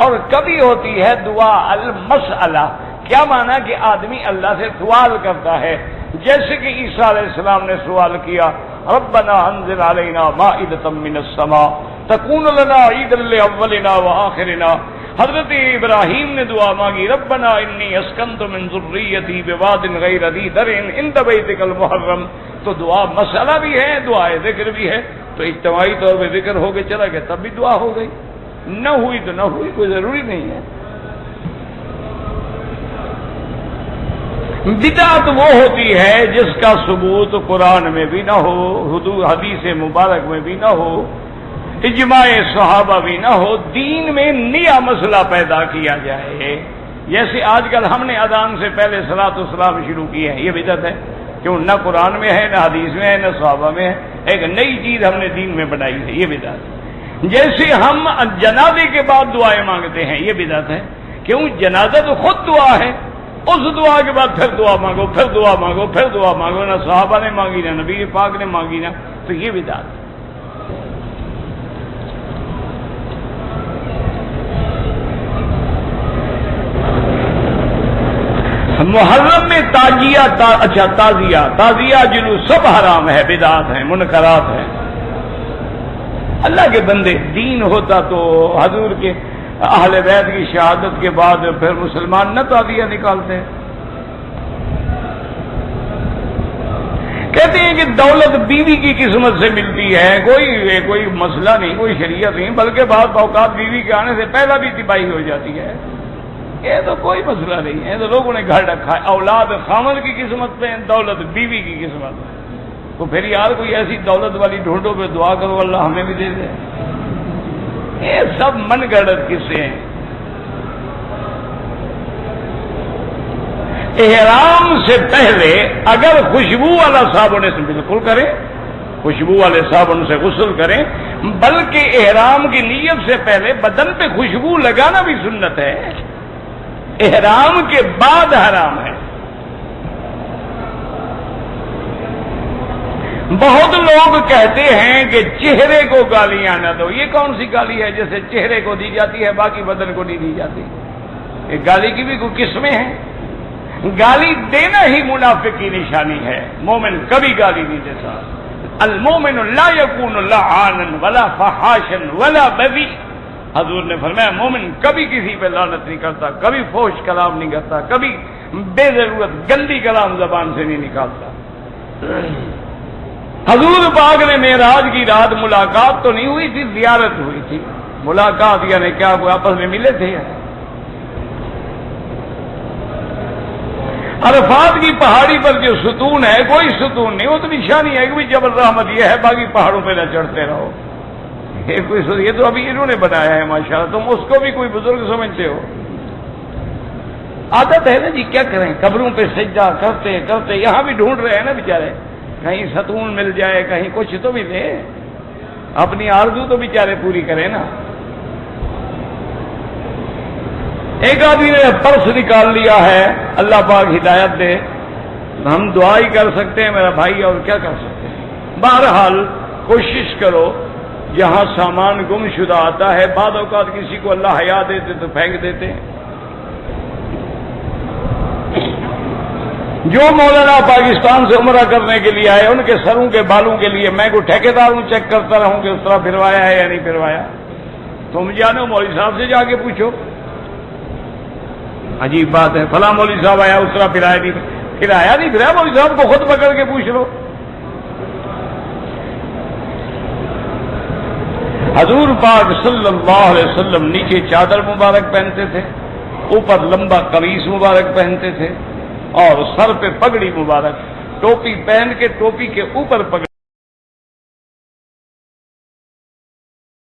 اور کبھی ہوتی ہے دعا المسئلہ، کیا معنی کہ آدمی اللہ سے سوال کرتا ہے، جیسے کہ عیسیٰ علیہ السلام نے سوال کیا ربنا انزل علینا مائدۃ من السماء تکون لنا عیدا لاولنا وآخرنا۔ حضرت ابراہیم نے دعا مانگی ربنا انی اسکنت من ذریتی بواد غیر ذی زرع عند بیتک المحرم۔ تو دعا مسئلہ بھی ہے، دعا ذکر بھی ہے، تو اجتماعی طور پہ ذکر ہو کے چلا گیا تب بھی دعا ہو گئی، نہ ہوئی تو نہ ہوئی، کوئی ضروری نہیں ہے۔ بدعت وہ ہوتی ہے جس کا ثبوت قرآن میں بھی نہ ہو، حدیث مبارک میں بھی نہ ہو، اجماع صحابہ بھی نہ ہو، دین میں نیا مسئلہ پیدا کیا جائے۔ جیسے آج کل ہم نے اذان سے پہلے صلاۃ والسلام شروع کی ہے، یہ بدعت ہے، کیوں؟ نہ قرآن میں ہے، نہ حدیث میں ہے، نہ صحابہ میں ہے، ایک نئی چیز ہم نے دین میں بنائی ہے، یہ بدعت ہے۔ جیسے ہم جنازے کے بعد دعائیں مانگتے ہیں، یہ بدعت ہے، کیوں؟ جنازہ تو خود دعا ہے، اس دعا کے بعد پھر دعا مانگو، پھر دعا مانگو، پھر دعا مانگو، نہ صحابہ نے مانگی، نہ نبی پاک نے مانگی، نہ، تو یہ بدعت ہے۔ محرم میں تعزیہ جلوس سب حرام ہے، بدعات ہیں، منکرات ہیں۔ اللہ کے بندے، دین ہوتا تو حضور کے اہل بیت کی شہادت کے بعد پھر مسلمان نہ تعزیہ نکالتے ہیں۔ کہتے ہیں کہ دولت بیوی کی قسمت سے ملتی ہے، کوئی مسئلہ نہیں، کوئی شریعت نہیں، بلکہ بعض اوقات بیوی کے آنے سے پہلا بھی تباہی ہو جاتی ہے، یہ تو کوئی مسئلہ نہیں ہے، تو لوگوں نے گھر رکھا ہے، اولاد خامد کی قسمت پہ، دولت بیوی کی قسمت پہ، تو پھر یار کوئی ایسی دولت والی ڈھونڈو پہ دعا کرو اللہ ہمیں بھی دے دے۔ یہ سب من گھڑت قصے ہیں۔ احرام سے پہلے اگر خوشبو والا صابن سے بالکل کریں، خوشبو والے صابن سے غسل کریں، بلکہ احرام کی نیت سے پہلے بدن پہ خوشبو لگانا بھی سنت ہے، احرام کے بعد حرام ہے۔ بہت لوگ کہتے ہیں کہ چہرے کو گالیاں نہ دو، یہ کون سی گالی ہے جیسے چہرے کو دی جاتی ہے باقی بدن کو نہیں دی جاتی؟ یہ گالی کی بھی کوئی قسمیں ہیں؟ گالی دینا ہی منافق کی نشانی ہے، مومن کبھی گالی نہیں دیتا۔ المومن لا یکون لعانا ولا فحاشا ولا بذی، حضور نے فرمایا مومن کبھی کسی پہ لعنت نہیں کرتا، کبھی فحش کلام نہیں کرتا، کبھی بے ضرورت گندی کلام زبان سے نہیں نکالتا۔ حضور پاک نے معراج کی رات ملاقات تو نہیں ہوئی تھی، زیارت ہوئی تھی۔ ملاقات یعنی کیا، وہ آپس میں ملے تھے؟ عرفات کی پہاڑی پر جو ستون ہے کوئی ستون نہیں، وہ تو نشانی ہے کہ جبل رحمت یہ ہے، باقی پہاڑوں پہ نہ چڑھتے رہو۔ یہ تو ابھی انہوں نے بنایا ہے ماشاءاللہ، تم اس کو بھی کوئی بزرگ سمجھتے ہو؟ عادت ہے نا جی، کیا کریں، قبروں پہ سجدہ کرتے کرتے یہاں بھی ڈھونڈ رہے ہیں نا بیچارے، کہیں ستون مل جائے، کہیں کچھ تو بھی دے، اپنی آرزو تو بیچارے پوری کریں نا۔ ایک آدمی نے پرس نکال لیا ہے، اللہ پاک ہدایت دے، ہم دعا ہی کر سکتے ہیں میرا بھائی، اور کیا کر سکتے ہیں۔ بہرحال کوشش کرو، جہاں سامان گم شدہ آتا ہے بعض اوقات کسی کو اللہ حیا دیتے تو پھینک دیتے ہیں۔ جو مولانا پاکستان سے عمرہ کرنے کے لیے آئے ان کے سروں کے بالوں کے لیے میں کوئی ٹھیکیدار ہوں چیک کرتا رہوں کہ اس طرح پھروایا ہے یا نہیں پھروایا؟ تم جانو، مولوی صاحب سے جا کے پوچھو۔ عجیب بات ہے، فلاں مولوی صاحب آیا اس طرح پھرایا نہیں پھرایا، مولوی صاحب کو خود پکڑ کے پوچھ لو۔ حضور پاک صلی اللہ علیہ وسلم نیچے چادر مبارک پہنتے تھے، اوپر لمبا قمیص مبارک پہنتے تھے، اور سر پہ پگڑی مبارک، ٹوپی پہن کے ٹوپی کے اوپر پگڑی